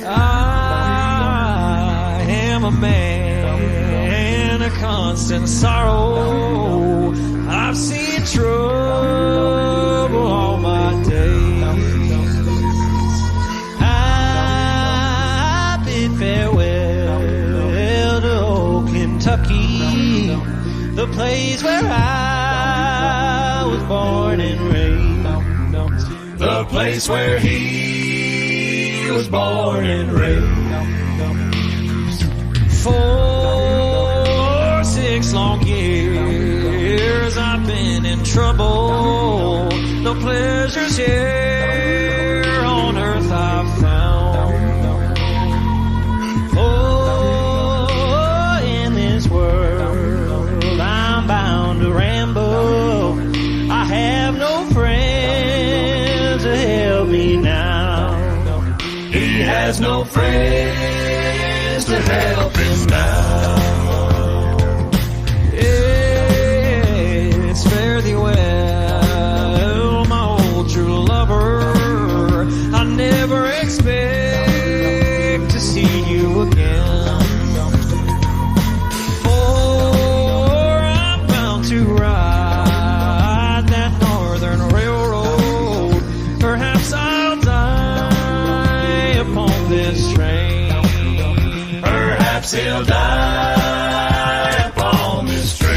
I am a man of constant sorrow. I've seen trouble all my days. I bid farewell to old Kentucky, the place where I was born and raised. The place where he was born and raised. 4 6 long years I've been in trouble. No pleasures here on earth I've found. Oh, in this world I'm bound to ramble. I have no friends to help me now. He has no friends to help him now. It's fare thee well, my old true lover. I never expect to see you again, for I'm bound to ride that northern railroad. Perhaps I'll die upon this train. Perhaps he'll die upon this train.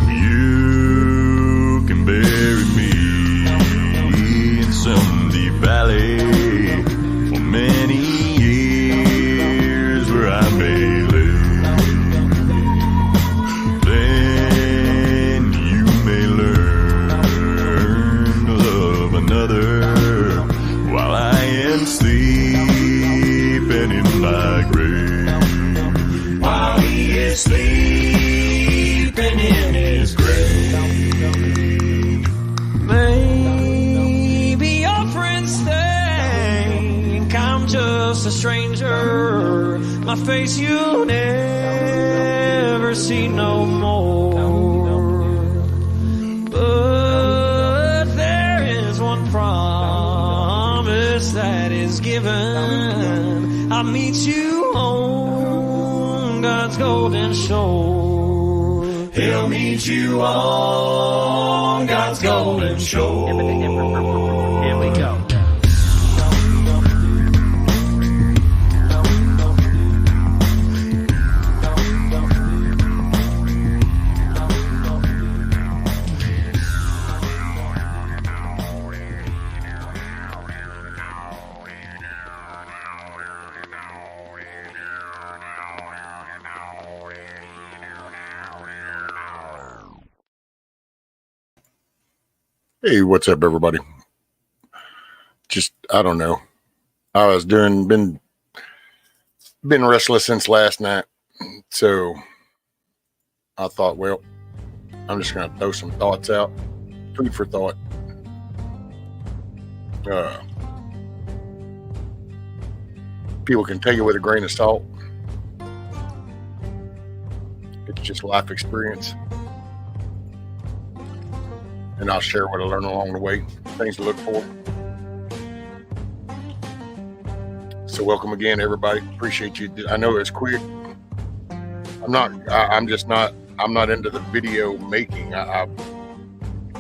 You can bury me in some deep valley for many years where I may live. Then you may learn to love another while I am sleeping in my grave. While he is sleeping in his grave. Maybe your friends think I'm just a stranger. My face you'll never see no more. But there is one promise that is given. I'll meet you on God's golden shore. He'll meet you on God's golden shore. Here we go. Hey, what's up, everybody? I don't know. I was been restless since last night, so I thought, well, I'm just going to throw some thoughts out. Food for thought. People can take it with a grain of salt. It's just life experience. And I'll share what I learned along the way, things to look for. So welcome again, everybody. Appreciate you. I know it's quick. I'm not into the video making. I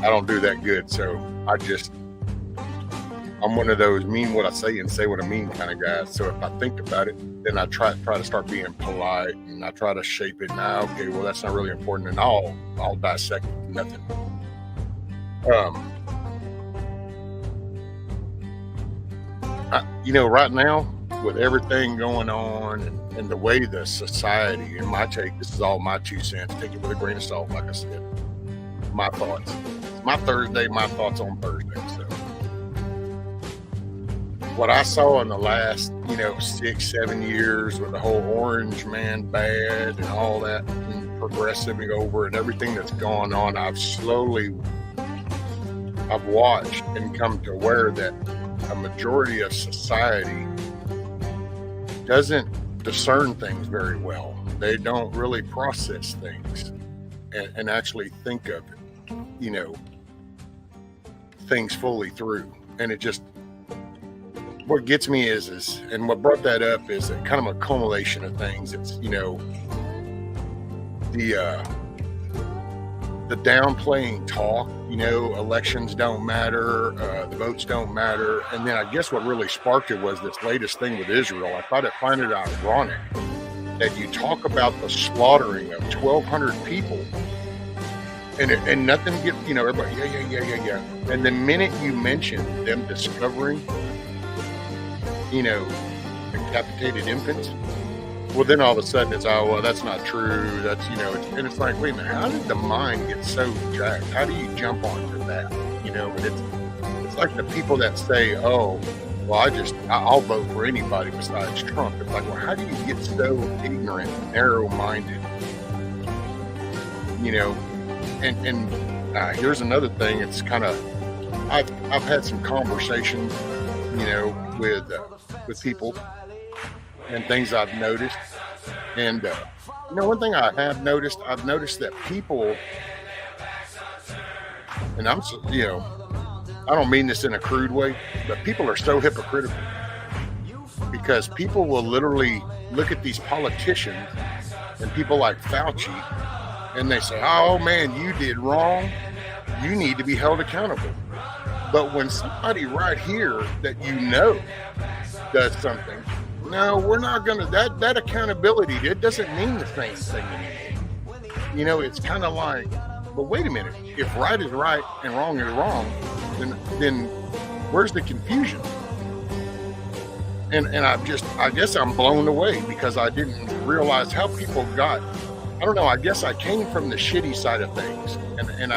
don't do that good. So I'm one of those mean what I say and say what I mean kind of guys. So if I think about it, then I try to start being polite and I try to shape it. Now, okay, well, that's not really important. And I'll dissect nothing. Right now with everything going on and the way the society, and my take, this is all my 2 cents, take it with a grain of salt, like I said, my thoughts. It's my Thursday, my thoughts on Thursday. So what I saw in the last, 6, 7 years with the whole orange man bad and all that and progressiving over and everything that's gone on, I've watched and come to aware that a majority of society doesn't discern things very well. They don't really process things and actually think of things fully through. And it just, what gets me is and what brought that up is a kind of a culmination of things. It's the downplaying talk, elections don't matter, the votes don't matter. And then I guess what really sparked it was this latest thing with Israel. I find it ironic that you talk about the slaughtering of 1,200 people and nothing gets, everybody, yeah. And the minute you mention them discovering, decapitated infants, well, then all of a sudden it's, oh, well, that's not true. That's, and it's like, wait a minute, how did the mind get so jacked? How do you jump onto that? And it's like the people that say, oh, well, I'll vote for anybody besides Trump. It's like, well, how do you get so ignorant, narrow-minded? And here's another thing. It's kind of, I've had some conversations, with people and things I've noticed. And, one thing I have noticed, I've noticed that people, and I don't mean this in a crude way, but people are so hypocritical because people will literally look at these politicians and people like Fauci and they say, oh man, you did wrong. You need to be held accountable. But when somebody right here that does something, no, we're not going to, that accountability, it doesn't mean the same thing anymore. It's kind of like, but wait a minute, if right is right and wrong is wrong, then where's the confusion? And I guess I'm blown away because I didn't realize how people got, I don't know, I guess I came from the shitty side of things and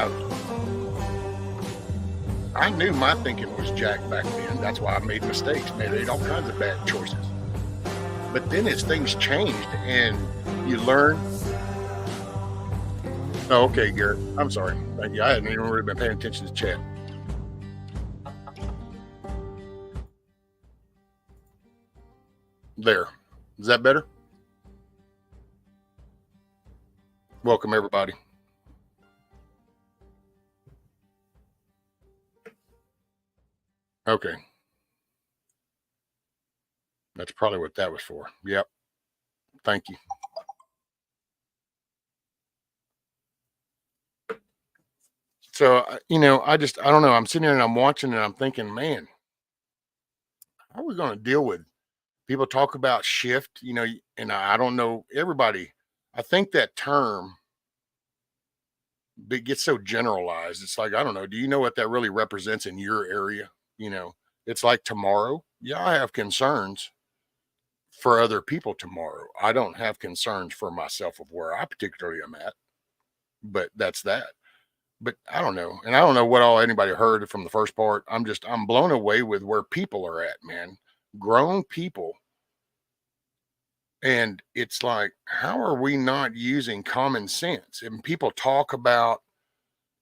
I knew my thinking was jacked back then. That's why I made mistakes, made all kinds of bad choices. But then as things changed and you learn. Oh, okay, Garrett. I'm sorry. Thank you. I hadn't even really been paying attention to the chat. There. Is that better? Welcome, everybody. Okay. That's probably what that was for. Yep. Thank you. So, I don't know. I'm sitting here and I'm watching and I'm thinking, man, how are we going to deal with people talk about shift, and I don't know everybody. I think that term it gets so generalized. It's like, I don't know. Do you know what that really represents in your area? It's like tomorrow. Yeah, I have concerns for other people tomorrow. I don't have concerns for myself of where I particularly am at, but that's that. But I don't know. And I don't know what all anybody heard from the first part. I'm blown away with where people are at, man. Grown people. And it's like, how are we not using common sense? And people talk about,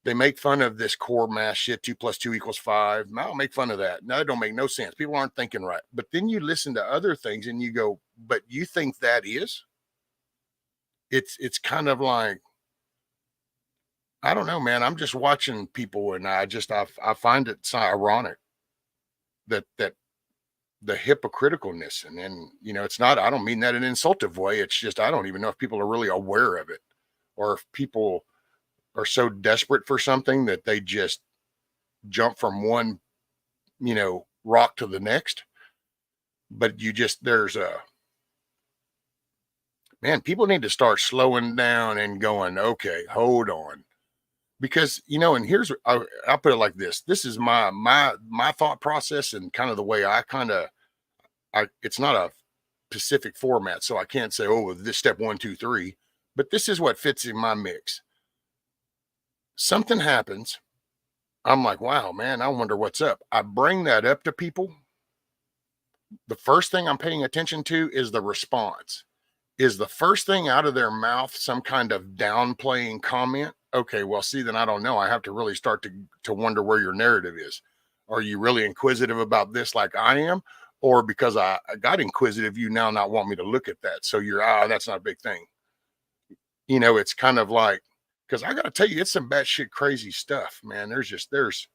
they make fun of this core math shit, 2 + 2 = 5. I'll make fun of that. No, it don't make no sense. People aren't thinking right. But then you listen to other things and you go, but you think that is? It's kind of like, I don't know, man. I'm just watching people and I find it ironic that the hypocriticalness and then, it's not, I don't mean that in an insultive way. It's just, I don't even know if people are really aware of it or if people are so desperate for something that they just jump from one, rock to the next. But man, people need to start slowing down and going, okay, hold on. Because, and here's, I'll put it like this. This is my thought process and kind of the way it's not a specific format. So I can't say, oh, this step 1, 2, 3, but this is what fits in my mix. Something happens. I'm like, wow, man, I wonder what's up. I bring that up to people the first thing I'm paying attention to is the response. Is the first thing out of their mouth some kind of downplaying comment? Okay, well, see, then I don't know. I have to really start to wonder where your narrative is. Are you really inquisitive about this like I am? Or because I got inquisitive, you now not want me to look at that. So you're, that's not a big thing. It's kind of like, because I got to tell you, it's some batshit crazy stuff, man. There's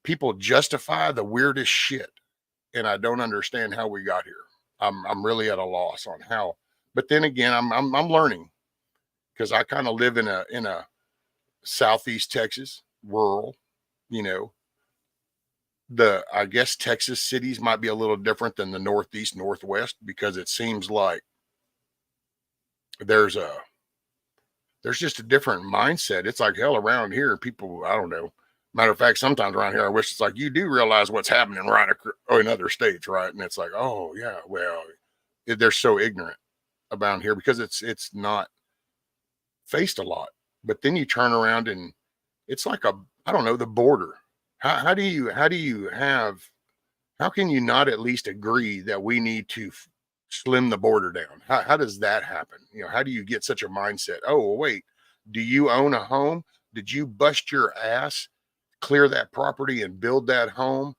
people justify the weirdest shit. And I don't understand how we got here. I'm really at a loss on how. But then again, I'm learning because I kind of live in a southeast Texas rural. You know, I guess Texas cities might be a little different than the northeast northwest because it seems like there's just a different mindset. It's like hell around here. People, I don't know. Matter of fact, sometimes around here, I wish it's like you do realize what's happening right in other states, right? And it's like, oh yeah, well, they're so ignorant about here because it's not faced a lot. But then you turn around and it's like I don't know, the border. How do you how can you not at least agree that we need to slim the border down? How does that happen? How do you get such a mindset? Oh, well, wait, do you own a home? Did you bust your ass, clear that property and build that home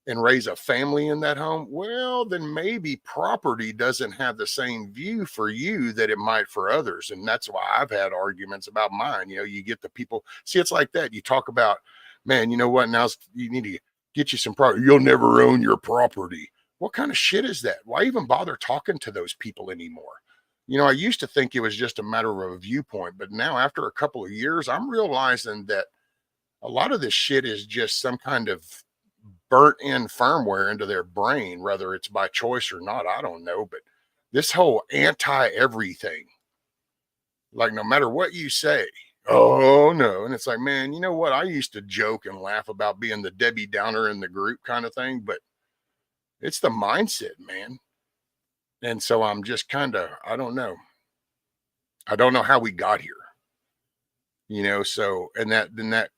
and raise a family in that home? Well, then maybe property doesn't have the same view for you that it might for others. And that's why I've had arguments about mine. You get the people, see, it's like that. You talk about, man, you know what? Now you need to get you some property. You'll never own your property. What kind of shit is that? Why even bother talking to those people anymore? I used to think it was just a matter of a viewpoint, but now after a couple of years, I'm realizing that a lot of this shit is just some kind of burnt in firmware into their brain, whether it's by choice or not. I don't know. But this whole anti everything, like no matter what you say, oh no. And it's like, man, you know what? I used to joke and laugh about being the Debbie Downer in the group kind of thing, but it's the mindset, man. And so I'm just kind of, I don't know. I don't know how we got here, so, and that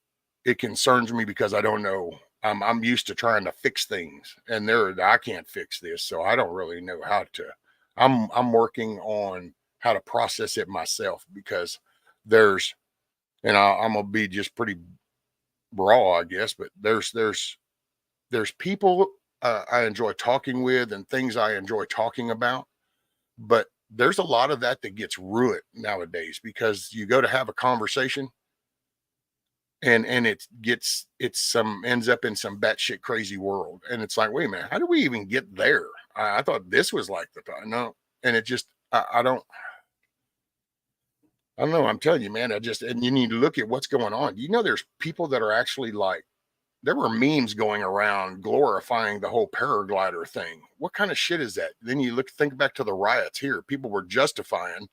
it concerns me because I don't know. I'm used to trying to fix things and I can't fix this. So I don't really know how to, I'm working on how to process it myself because there's, and I'm going to be just pretty raw, I guess, but there's people I enjoy talking with and things I enjoy talking about, but there's a lot of that gets ruined nowadays because you go to have a conversation and it ends up in some batshit crazy world. And it's like, wait a minute, how do we even get there? I thought this was like the time. No. And it just, I don't know. I'm telling you, man, and you need to look at what's going on. There's people that are actually like, there were memes going around glorifying the whole paraglider thing. What kind of shit is that? Then think back to the riots here. People were justifying,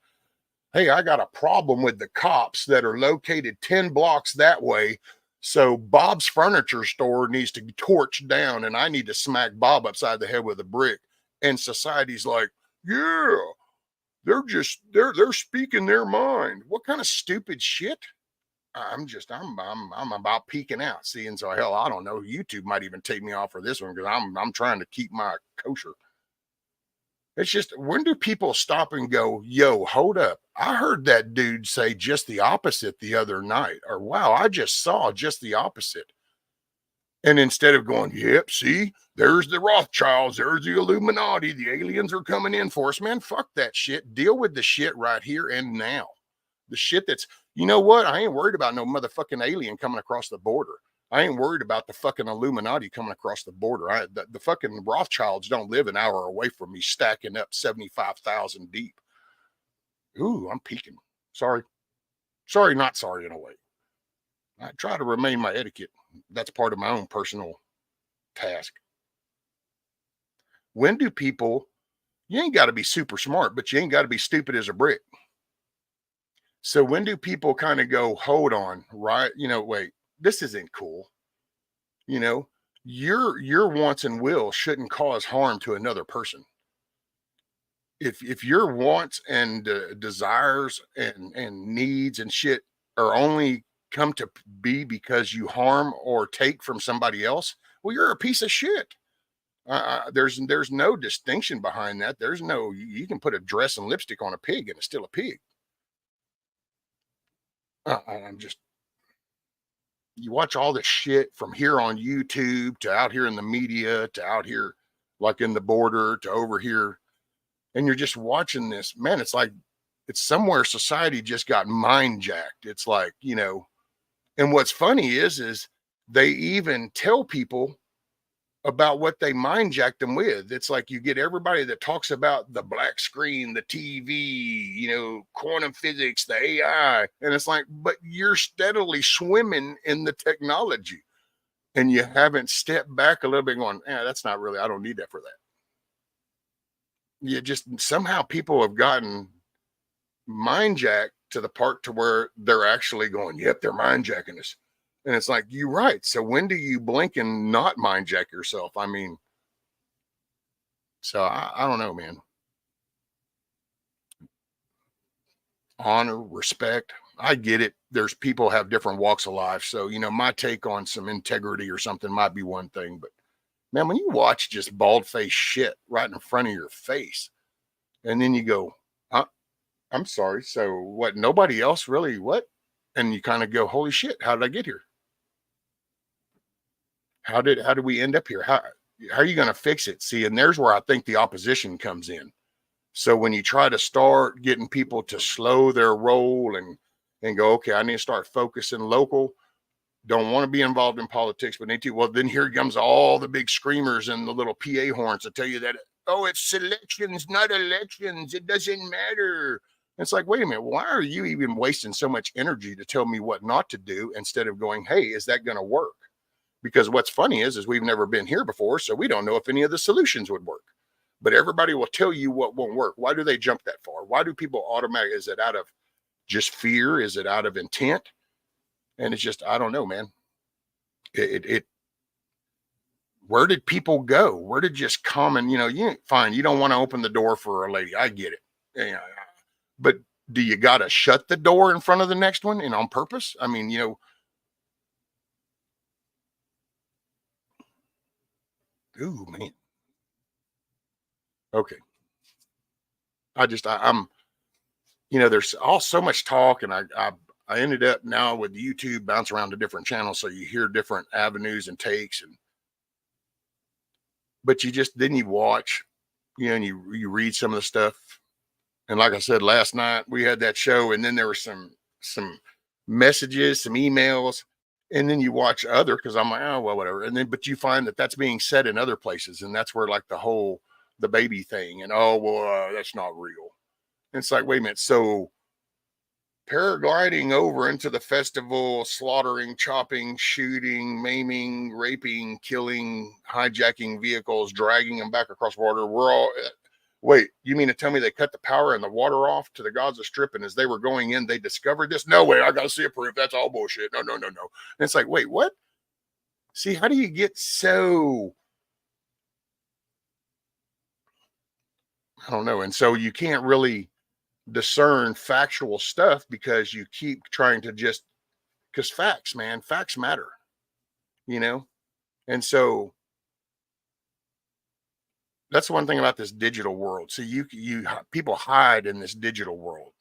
hey, I got a problem with the cops that are located 10 blocks that way. So Bob's furniture store needs to be torched down and I need to smack Bob upside the head with a brick. And society's like, yeah, they're speaking their mind. What kind of stupid shit? I'm about peeking out. See, and so hell, I don't know. YouTube might even take me off for this one because I'm trying to keep my kosher. It's just, when do people stop and go, yo, hold up? I heard that dude say just the opposite the other night. Or, wow, I just saw just the opposite. And instead of going, yep, see, there's the Rothschilds, there's the Illuminati, the aliens are coming in for us, man, fuck that shit. Deal with the shit right here and now. The shit that's, you know what? I ain't worried about no motherfucking alien coming across the border. I ain't worried about the fucking Illuminati coming across the border. The fucking Rothschilds don't live an hour away from me, stacking up 75,000 deep. Ooh, I'm peeking. Sorry. Sorry, not sorry in a way. I try to remain my etiquette. That's part of my own personal task. When do people, you ain't got to be super smart, but you ain't got to be stupid as a brick. So when do people kind of go, hold on, right? Wait, this isn't cool. Your wants and will shouldn't cause harm to another person. If your wants and desires and needs and shit are only come to be because you harm or take from somebody else, well, you're a piece of shit. There's no distinction behind that. There's no, you can put a dress and lipstick on a pig and it's still a pig. I'm just, you watch all this shit from here on YouTube to out here in the media to out here like in the border to over here, and you're just watching this, man. It's like it's somewhere society just got mind jacked. It's like, and what's funny is they even tell people about what they mind jacked them with. It's like you get everybody that talks about the black screen, the TV, quantum physics, the AI. And it's like, but you're steadily swimming in the technology and you haven't stepped back a little bit going, that's not really, I don't need that for that. You just, somehow people have gotten mind jacked to the part to where they're actually going, yep, they're mind jacking us. And it's like, you're right. So when do you blink and not mind jack yourself? I mean, so I don't know, man. Honor, respect. I get it. There's people have different walks of life. So, my take on some integrity or something might be one thing, but man, when you watch just bald face shit right in front of your face, and then you go, I'm sorry. So what? Nobody else really, what? And you kind of go, holy shit, how did I get here? How did we end up here? How are you going to fix it? See, and there's where I think the opposition comes in. So when you try to start getting people to slow their roll and go, okay, I need to start focusing local. Don't want to be involved in politics, but need to. Well, then here comes all the big screamers and the little PA horns to tell you that, oh, it's elections, not elections. It doesn't matter. It's like, wait a minute, why are you even wasting so much energy to tell me what not to do instead of going, hey, is that going to work? Because what's funny is we've never been here before, so we don't know if any of the solutions would work. But everybody will tell you what won't work. Why do they jump that far? Why do people automatically? Is it out of just fear? Is it out of intent? And it's just, I don't know, man. It where did people go? Where did just common, fine, you don't want to open the door for a lady. I get it. But do you got to shut the door in front of the next one and on purpose? I mean, ooh, man. Okay. I'm, there's all so much talk, and I ended up now with YouTube bounce around to different channels, so you hear different avenues and takes, but you just then you watch, and you read some of the stuff, and like I said last night, we had that show, and then there were some messages, some emails, and then you watch other because I'm like, oh well, whatever, and then but you find that that's being said in other places, and that's where like the baby thing, and oh well, that's not real. And it's like, wait a minute, so paragliding over into the festival, slaughtering, chopping, shooting, maiming, raping, killing, hijacking vehicles, dragging them back across water. We're all, wait, you mean to tell me they cut the power and the water off to the Gaza Strip, and as they were going in, they discovered this? No way, I got to see a proof. That's all bullshit. No, no, no, no. And it's like, wait, what? See, how do you get so, I don't know. And so you can't really discern factual stuff because you keep trying to just, because facts, man, facts matter, you know? And so that's one thing about this digital world. So people hide in this digital world,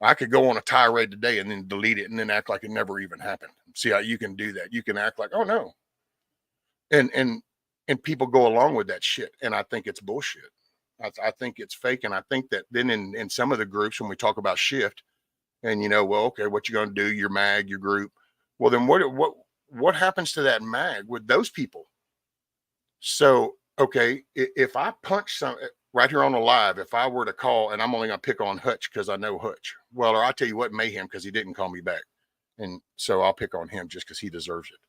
I could go on a tirade today and then delete it and then act like it never even happened. See how you can do that. You can act like, oh no. And people go along with that shit. And I think it's bullshit. I think it's fake. And I think that then in some of the groups, when we talk about shift and, well, okay, what you going to do, your mag, your group. Well, then what happens to that mag with those people? So, okay, if I punch some right here on the live, if I were to call, and I'm only going to pick on Hutch because I know Hutch. Well, or I'll tell you what, Mayhem, because he didn't call me back. And so I'll pick on him just because he deserves it.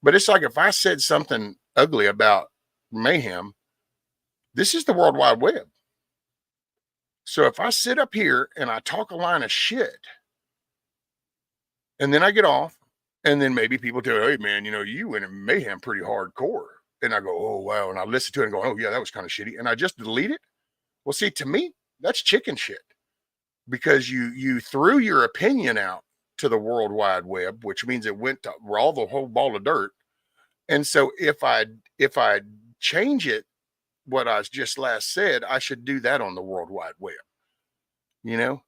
But it's like if I said something ugly about Mayhem, this is the World Wide Web. So if I sit up here and I talk a line of shit, and then I get off, and then maybe people tell, hey, man, you went in Mayhem pretty hardcore. And I go, oh, wow. And I listen to it and go, oh, yeah, that was kind of shitty. And I just delete it. Well, see, to me, that's chicken shit. Because you threw your opinion out to the World Wide Web, which means it went to all the whole ball of dirt. And so if I change it, what I just last said, I should do that on the World Wide Web. You know,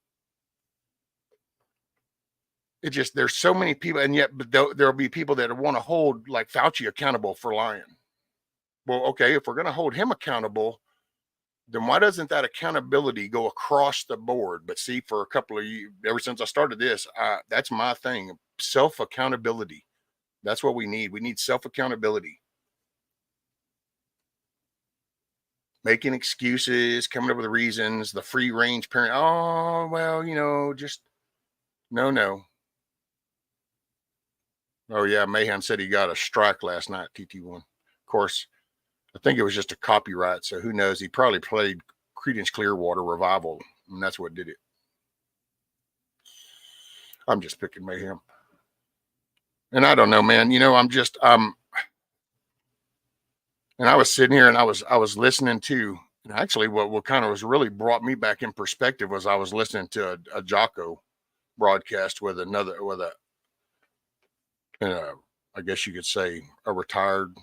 it just, there's so many people, and yet, but there'll be people that want to hold like Fauci accountable for lying. Well, okay, if we're going to hold him accountable, then why doesn't that accountability go across the board? But see, for a couple of years, ever since I started this, that's my thing. Self accountability. That's what we need. We need self accountability. Making excuses, coming up with reasons, the free range parent. Oh, well, just no. Oh, yeah. Mayhem said he got a strike last night, TT1. Of course, I think it was just a copyright. So who knows? He probably played Creedence Clearwater Revival, and that's what did it. I'm just picking Mayhem. And I don't know, man. And I was sitting here and I was listening to, and actually what kind of was really brought me back in perspective was I was listening to a Jocko broadcast with I guess you could say a retired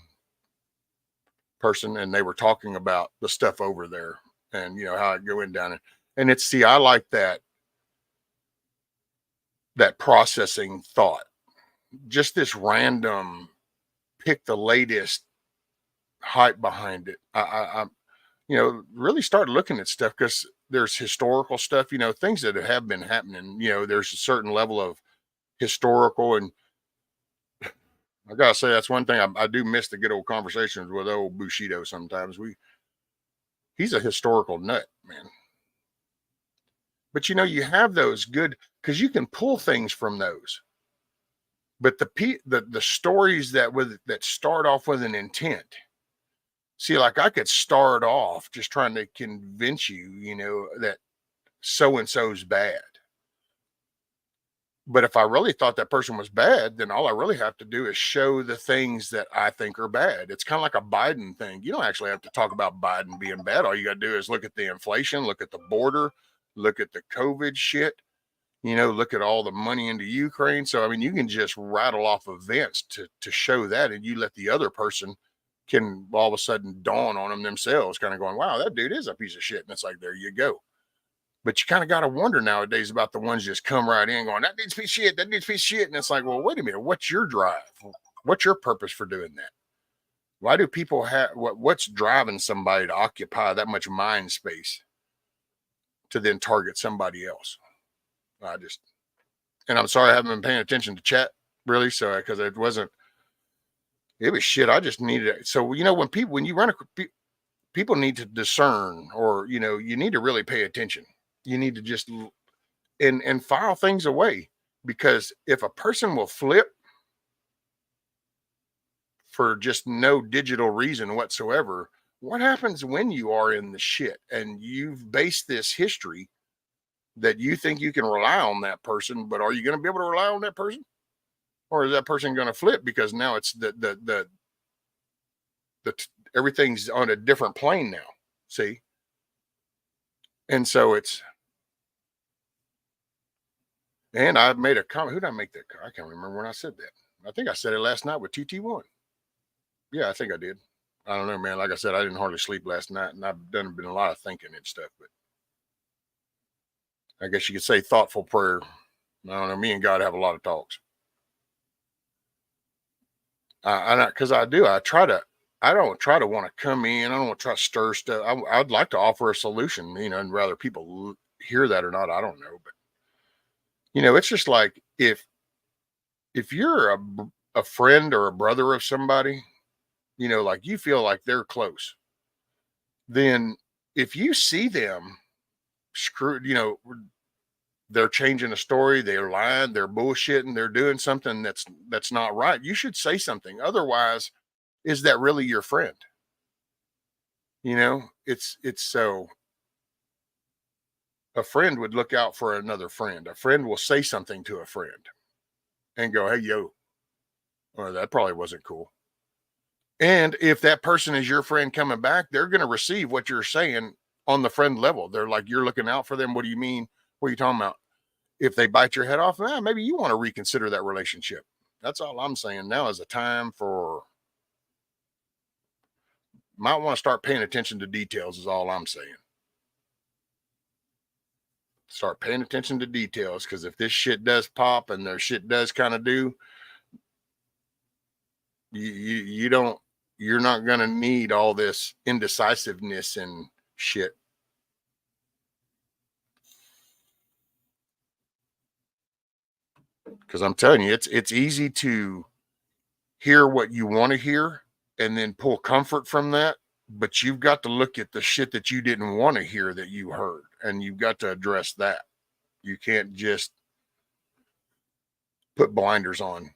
person, and they were talking about the stuff over there and how it going down. And I like that processing thought, just this random pick the latest hype behind it. I really start looking at stuff, because there's historical stuff, things that have been happening. There's a certain level of historical, and I gotta say that's one thing I do miss, the good old conversations with old Bushido. Sometimes he's a historical nut, man. But you have those good, because you can pull things from those. But the stories that start off with an intent. See, like I could start off just trying to convince you, that so-and-so's bad. But if I really thought that person was bad, then all I really have to do is show the things that I think are bad. It's kind of like a Biden thing. You don't actually have to talk about Biden being bad. All you got to do is look at the inflation, look at the border, look at the COVID shit, look at all the money into Ukraine. So, I mean, you can just rattle off events to show that, and you let the other person can all of a sudden dawn on them themselves, kind of going, wow, that dude is a piece of shit. And it's like, there you go. But you kind of got to wonder nowadays about the ones just come right in going, that needs to be shit, that needs to be shit. And it's like, well, wait a minute, what's your drive? What's your purpose for doing that? Why do people have, what's driving somebody to occupy that much mind space to then target somebody else? And I'm sorry I haven't been paying attention to chat really. So, because it was shit. I just needed it. So, when you run people need to discern, or, you need to really pay attention. You need to just and file things away, because if a person will flip for just no digital reason whatsoever, what happens when you are in the shit and you've based this history that you think you can rely on that person, but are you going to be able to rely on that person? Or is that person going to flip because now it's the everything's on a different plane now? See? And so and I made a comment. Who did I make that? I can't remember when I said that. I think I said it last night with TT1. Yeah, I think I did. I don't know, man. Like I said, I didn't hardly sleep last night, and I've been a lot of thinking and stuff, but I guess you could say thoughtful prayer. I don't know. Me and God have a lot of talks. Because I don't try to want to come in. I don't want to try to stir stuff. I'd like to offer a solution, and whether people hear that or not, I don't know. But, it's just like, if you're a friend or a brother of somebody, like you feel like they're close, then if you see them screwed, they're changing a story, they're lying, they're bullshitting, they're doing something that's not right, you should say something. Otherwise, is that really your friend? It's so a friend would look out for another friend. A friend will say something to a friend and go, hey, yo, or that probably wasn't cool. And if that person is your friend coming back, they're going to receive what you're saying on the friend level. They're like, you're looking out for them. What do you mean? What are you talking about? If they bite your head off, maybe you want to reconsider that relationship. That's all I'm saying. Now is a time for might want to start paying attention to details is all I'm saying. Start paying attention to details, because if this shit does pop and their shit does kind of do, you don't, you're not gonna need all this indecisiveness and shit. Because I'm telling you, it's easy to hear what you want to hear and then pull comfort from that, but you've got to look at the shit that you didn't want to hear that you heard, and you've got to address that. You can't just put blinders on.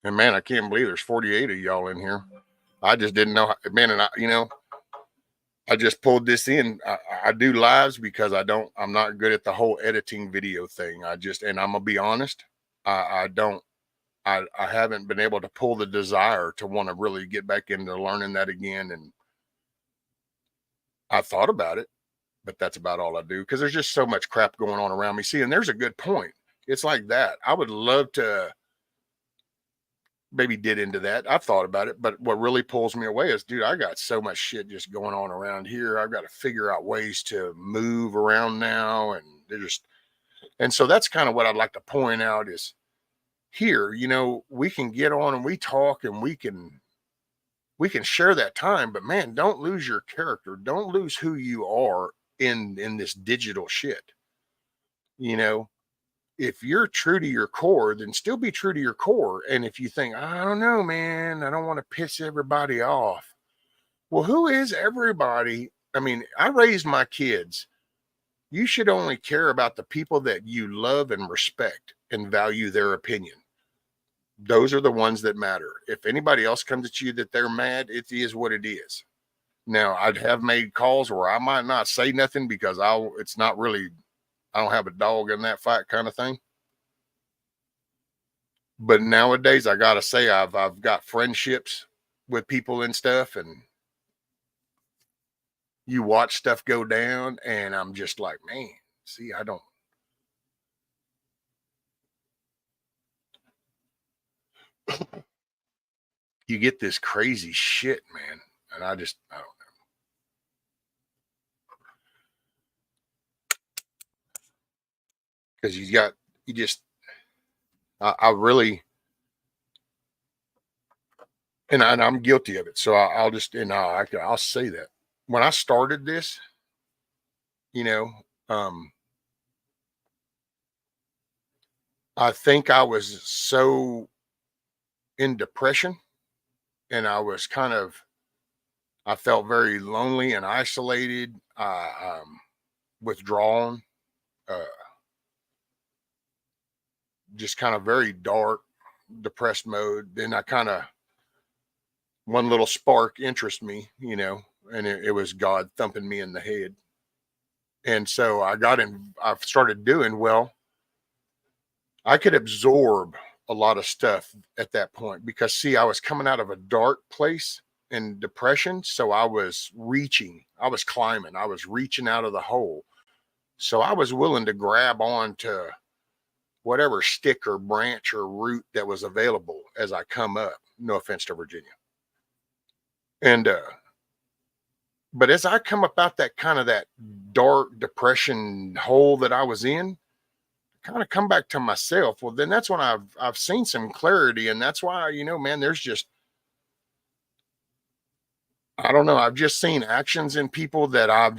And man, I can't believe there's 48 of y'all in here. I just didn't know, man. And I just pulled this in. I do lives because I'm not good at the whole editing video thing. And I'm gonna be honest, I haven't been able to pull the desire to want to really get back into learning that again. And I thought about it, but that's about all I do, because there's just so much crap going on around me. See, and there's a good point. It's like that. I would love to maybe did into that. I've thought about it, but what really pulls me away is, dude, I got so much shit just going on around here. I've got to figure out ways to move around now. And and so that's kind of what I'd like to point out is here, we can get on and we talk and we can share that time, but man, don't lose your character. Don't lose who you are in this digital shit. If you're true to your core, then still be true to your core. And if you think, I don't know, man, I don't want to piss everybody off. Well, who is everybody? I mean, I raised my kids. You should only care about the people that you love and respect and value their opinion. Those are the ones that matter. If anybody else comes at you that they're mad, it is what it is. Now, I'd have made calls where I might not say nothing because it's not really, I don't have a dog in that fight kind of thing. But nowadays, I gotta say, I've got friendships with people and stuff, and you watch stuff go down, and I'm just like, man, see, I don't. You get this crazy shit, man, and I don't know. Because I really, and I'm guilty of it. So I'll say that when I started this, I think I was so in depression, and I felt very lonely and isolated, withdrawn, uh, just kind of very dark, depressed mode. Then one little spark interested me, and it was God thumping me in the head. And so I started doing well. I could absorb a lot of stuff at that point because, see, I was coming out of a dark place in depression. So I was climbing, I was reaching out of the hole. So I was willing to grab on to whatever stick or branch or root that was available as I come up. No offense to Virginia. And, but as I come up out that dark depression hole that I was in, kind of come back to myself. Well, then that's when I've seen some clarity. And that's why, man, there's just, I don't know. I've just seen actions in people that I'm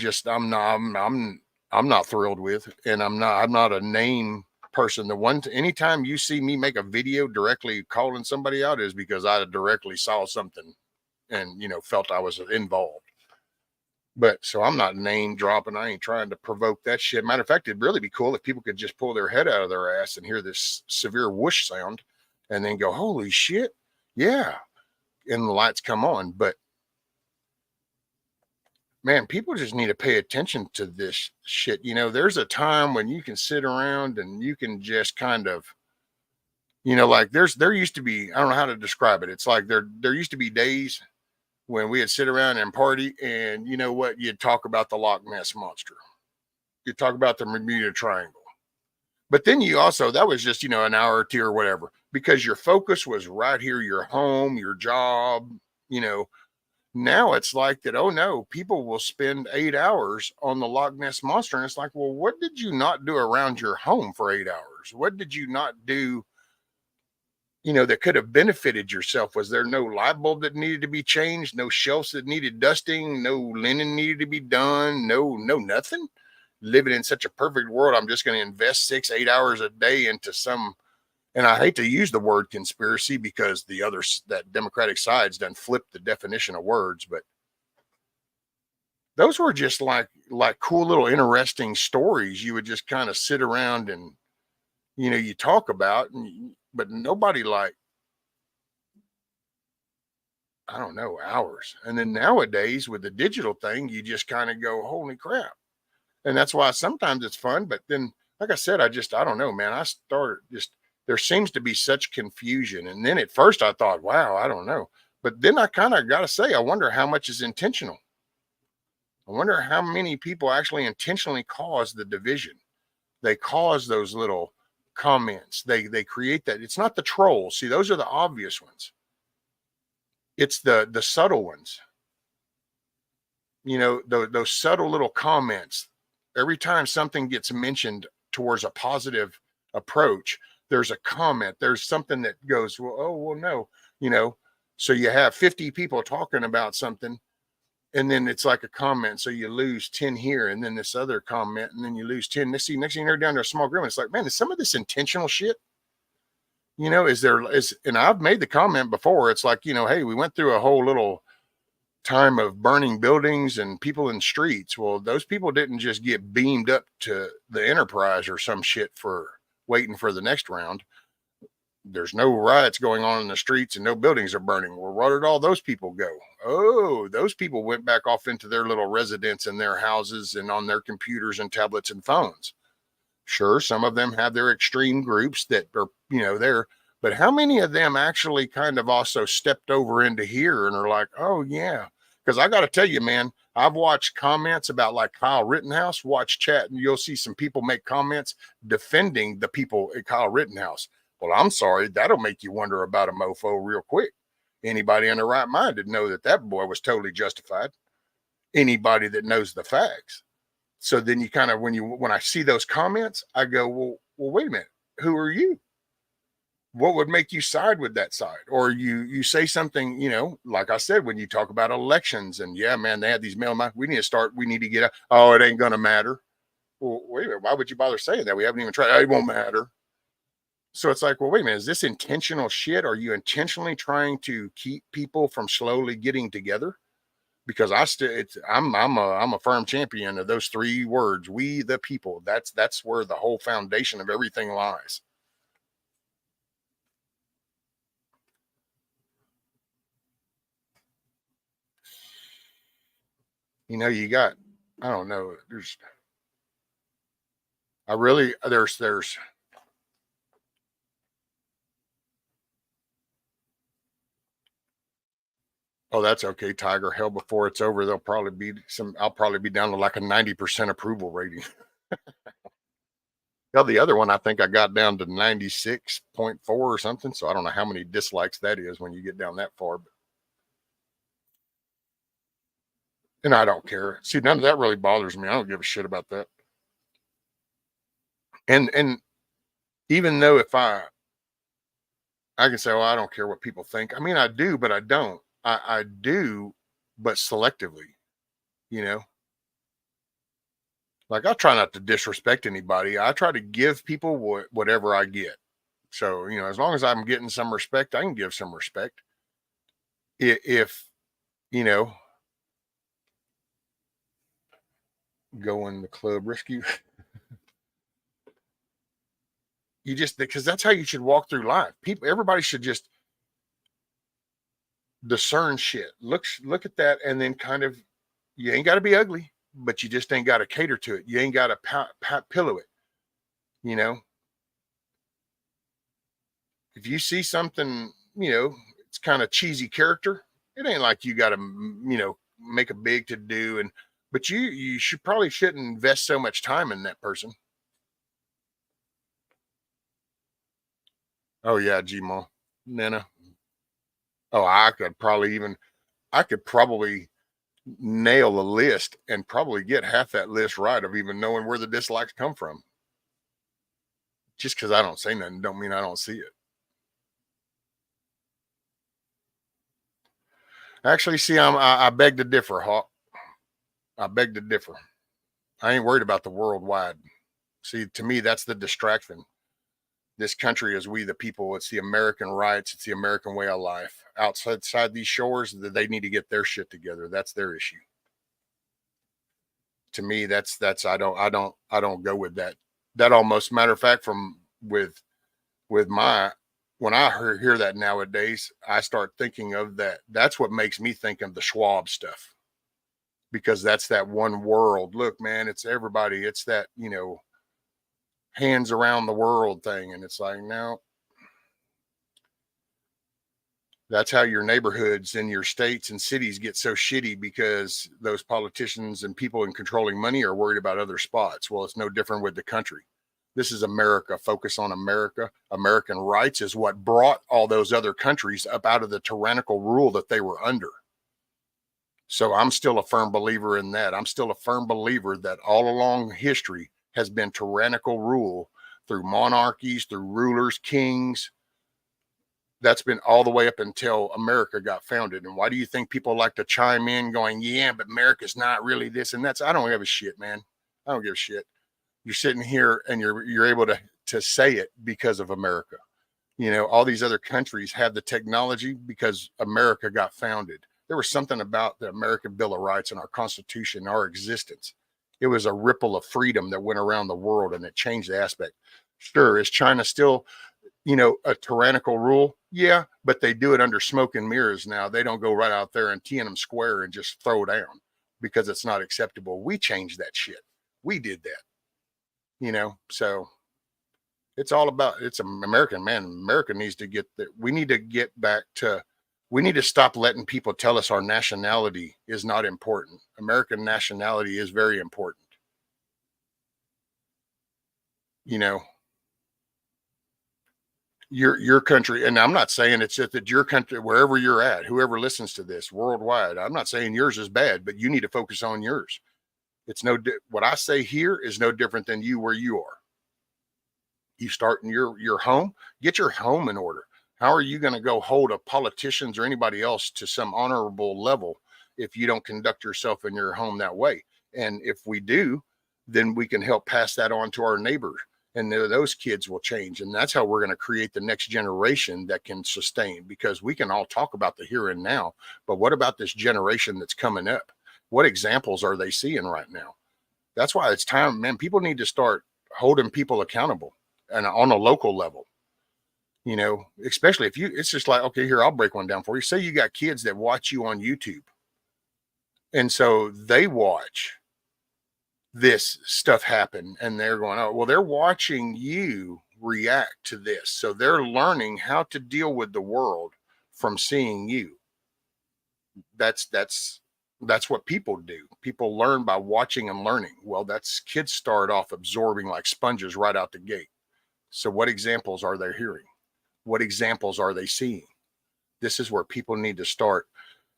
not thrilled with. And I'm not a name person. Anytime you see me make a video directly calling somebody out is because I directly saw something and, felt I was involved. But so I'm not name dropping. I ain't trying to provoke that shit. Matter of fact, it'd really be cool if people could just pull their head out of their ass and hear this severe whoosh sound and then go, holy shit. Yeah. And the lights come on. But man, people just need to pay attention to this shit. There's a time when you can sit around and you can just kind of, like there used to be, I don't know how to describe it. It's like there used to be days when we'd sit around and party, and you know what? You'd talk about the Loch Ness Monster. You'd talk about the Bermuda Triangle. But then you also, that was just, an hour or two or whatever, because your focus was right here, your home, your job, you know. Now it's like that, oh no, people will spend 8 hours on the Loch Ness Monster. And it's like, well, what did you not do around your home for 8 hours? What did you not do, that could have benefited yourself? Was there no light bulb that needed to be changed? No shelves that needed dusting? No linen needed to be done? No, nothing? Living in such a perfect world, I'm just going to invest 6, 8 hours a day into some, and I hate to use the word conspiracy because that Democratic side's done flipped the definition of words, but those were just like cool little interesting stories you would just kind of sit around and you talk about, but nobody, like, I don't know, hours. And then nowadays with the digital thing, you just kind of go, holy crap. And that's why sometimes it's fun, but then, like I said, I don't know, man. I started just, there seems to be such confusion. And then at first I thought, wow, I don't know. But then I kind of got to say, I wonder how much is intentional. I wonder how many people actually intentionally cause the division. They cause those little comments. They create that. It's not the trolls. See, those are the obvious ones. It's the subtle ones. Those subtle little comments. Every time something gets mentioned towards a positive approach, there's a comment. There's something that goes, well, oh, well, no, so you have 50 people talking about something, and then it's like a comment. So you lose 10 here, and then this other comment, and then you lose 10. Next thing you're down to a small group. It's like, man, is some of this intentional shit? And I've made the comment before. It's like, hey, we went through a whole little time of burning buildings and people in streets. Well, those people didn't just get beamed up to the Enterprise or some shit for waiting for the next round. There's no riots going on in the streets and no buildings are burning. Well, where did all those people go? Oh, those people went back off into their little residence and their houses and on their computers and tablets and phones. Sure, some of them have their extreme groups that are, there, but how many of them actually kind of also stepped over into here and are like, oh yeah. Because I got to tell you, man, I've watched comments about, like, Kyle Rittenhouse, watch chat, and you'll see some people make comments defending the people at Kyle Rittenhouse. Well, I'm sorry, that'll make you wonder about a mofo real quick. Anybody in their right mind would know that boy was totally justified. Anybody that knows the facts. So then you kind of, when I see those comments, I go, well, wait a minute, who are you? What would make you side with that side? Or you say something, like I said, when you talk about elections and, yeah, man, they have these we need to get oh, it ain't gonna matter. Well, wait a minute, why would you bother saying that? We haven't even tried. It won't matter. So it's like, well, wait a minute, is this intentional shit? Are you intentionally trying to keep people from slowly getting together? Because I'm a firm champion of those three words, we the people. That's where the whole foundation of everything lies. You got, I don't know, there's oh, that's okay, Tiger. Hell, before it's over, I'll probably be down to like a 90% approval rating. Well, the other one, I think I got down to 96.4 or something. So I don't know how many dislikes that is when you get down that far. And I don't care. See, none of that really bothers me. I don't give a shit about that. And even though if I can say, well, I don't care what people think. I mean, I do, but I don't. I do, but selectively, you know. Like, I try not to disrespect anybody. I try to give people whatever I get. So, as long as I'm getting some respect, I can give some respect. If, you know, go in the club rescue, because that's how you should walk through life. Everybody should just discern shit. Look at that, and then kind of, you ain't got to be ugly, but you just ain't got to cater to it. You ain't got to pillow it. If you see something, it's kind of cheesy character, it ain't like you got to, make a big to do. But you shouldn't invest so much time in that person. Oh yeah, Gmo, Nana. Oh, I could probably nail a list and probably get half that list right of even knowing where the dislikes come from. Just because I don't say nothing don't mean I don't see it. Actually, see, I beg to differ, Hawk. I beg to differ. I ain't worried about the worldwide. See, to me, that's the distraction. This country is we the people. It's the American rights. It's the American way of life. Outside these shores, they need to get their shit together. That's their issue. To me, that's I don't go with that. That almost matter of fact, from with my when I hear that nowadays, I start thinking of that. That's what makes me think of the Schwab stuff because that's that one world. Look, man, it's everybody. It's that hands around the world thing, and it's like now that's how your neighborhoods and your states and cities get so shitty because those politicians and people in controlling money are worried about other spots. Well, it's no different with the country. This is America. Focus on America. American rights is what brought all those other countries up out of the tyrannical rule that they were under. So I'm still a firm believer in that. I'm still a firm believer that all along history has been tyrannical rule through monarchies, through rulers, kings. That's been all the way up until America got founded. And why do you think people like to chime in going, yeah, but America's not really this and that's? I don't give a shit, man. I don't give a shit. You're sitting here and you're able to say it because of America. All these other countries have the technology because America got founded. There was something about the American Bill of Rights and our Constitution, our existence. It was a ripple of freedom that went around the world and it changed the aspect. Sure, is China still a tyrannical rule? Yeah, but they do it under smoke and mirrors now. They don't go right out there in Tiananmen Square and just throw down because it's not acceptable. We changed that shit. We did that. So it's all about it's American, man. America needs to get that. We need to get back to we need to stop letting people tell us our nationality is not important. American nationality is very important. You know, your country, and I'm not saying it's just that your country, wherever you're at, whoever listens to this worldwide, I'm not saying yours is bad, but you need to focus on yours. It's what I say here is no different than you where you are. You start in your home, get your home in order. How are you going to go hold a politicians or anybody else to some honorable level if you don't conduct yourself in your home that way? And if we do, then we can help pass that on to our neighbors, and those kids will change. And that's how we're going to create the next generation that can sustain, because we can all talk about the here and now, but what about this generation that's coming up? What examples are they seeing right now? That's why it's time, man. People need to start holding people accountable and on a local level. Especially if it's just like, okay, here, I'll break one down for you. Say you got kids that watch you on YouTube. And so they watch this stuff happen and they're going, oh, well, they're watching you react to this. So they're learning how to deal with the world from seeing you. That's what people do. People learn by watching and learning. Well, that's kids start off absorbing like sponges right out the gate. So what examples are they hearing? What examples are they seeing? This is where people need to start.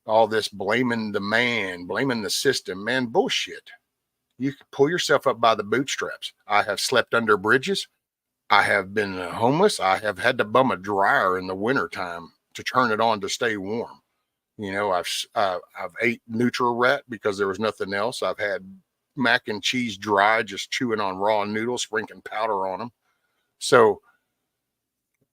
All this blaming the man, blaming the system, man, bullshit. You can pull yourself up by the bootstraps. I have slept under bridges. I have been homeless. I have had to bum a dryer in the wintertime to turn it on to stay warm. I've ate Nutri-Rat because there was nothing else. I've had mac and cheese dry, just chewing on raw noodles, sprinkling powder on them. So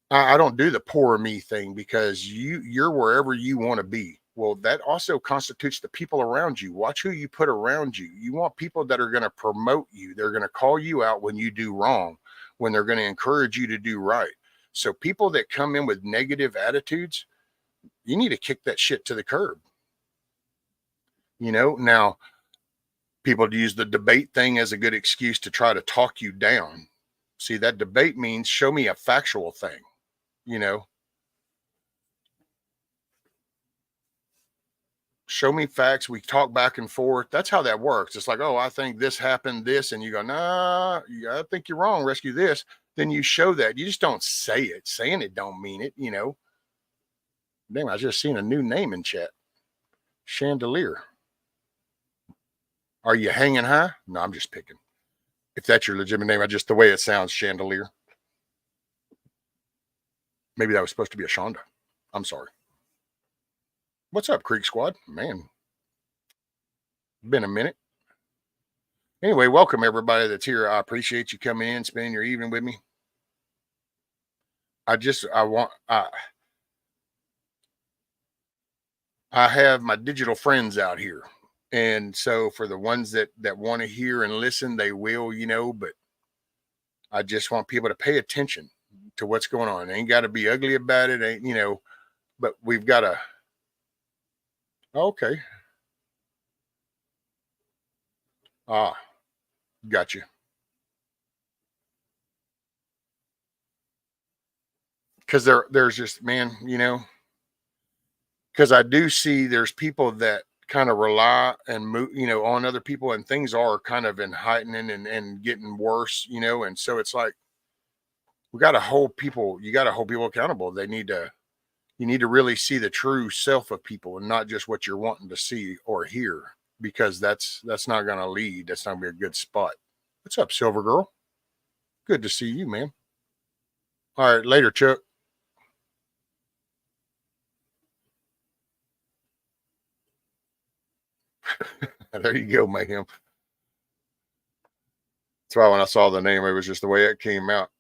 I don't do the poor me thing because you're wherever you want to be. Well, that also constitutes the people around you. Watch who you put around you. You want people that are going to promote you. They're going to call you out when you do wrong, when they're going to encourage you to do right. So people that come in with negative attitudes, you need to kick that shit to the curb. Now people use the debate thing as a good excuse to try to talk you down. See, that debate means show me a factual thing. Show me facts. We talk back and forth. That's how that works. It's like, oh, I think this happened, this, and you go, nah, I think you're wrong. Rescue this. then you show that. You just don't say it. Saying it don't mean it, you know. Damn, I just seen a new name in chat. Chandelier. Are you hanging high? No, I'm just picking. If that's your legitimate name, I just the way it sounds, Chandelier. Maybe that was supposed to be a Shonda. I'm sorry. What's up, Creek Squad? Man, been a minute. Anyway, welcome everybody that's here. I appreciate you coming in, spending your evening with me. I have my digital friends out here. And so for the ones that want to hear and listen, they will, you know, but I just want people to pay attention to what's going on. Ain't got to be ugly about it, ain't, you know, but we've got to. Okay. Ah, gotcha. Because there's just, man, you know, because I do see there's people that kind of rely and move, you know, on other people, and things are kind of in heightening and getting worse, you know, and so it's like we got to hold people. You got to hold people accountable. You need to really see the true self of people and not just what you're wanting to see or hear, because that's not going to lead. That's not going to be a good spot. What's up, Silver Girl? Good to see you, man. All right, later, Chuck. There you go, Mayhem. That's why when I saw the name, it was just the way it came out.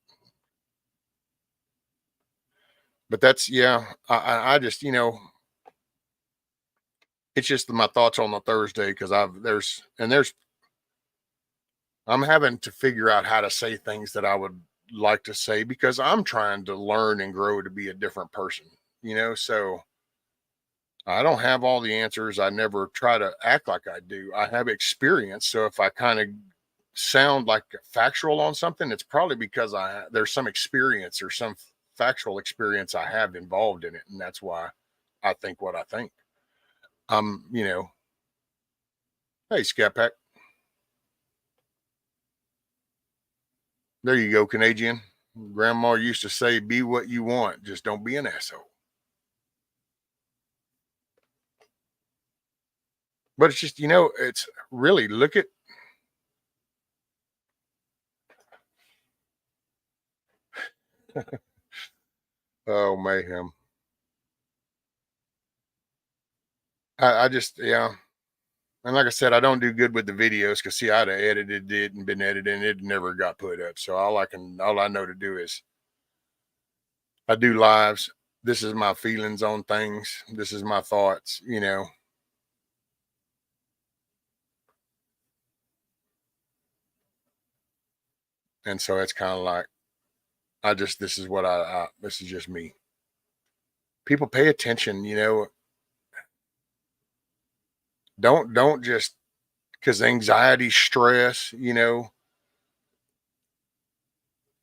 But that's, yeah, I just, you know, it's just my thoughts on the Thursday, because I'm having to figure out how to say things that I would like to say, because I'm trying to learn and grow to be a different person, you know, so I don't have all the answers. I never try to act like I do. I have experience. So if I kind of sound like factual on something, it's probably because there's some experience or some factual experience I have involved in it. And that's why I think what I think. You know, hey, Scat Pack. There you go, Canadian. Grandma used to say, be what you want, just don't be an asshole. But it's just, you know, it's really, look at, oh, mayhem. I just, yeah. And like I said, I don't do good with the videos, because see, I'd have edited it and been editing it, never got put up. So all I know to do is I do lives. This is my feelings on things. This is my thoughts, you know. And so it's kind of like, this is what this is just me. People pay attention, you know. Don't just, because anxiety, stress, you know,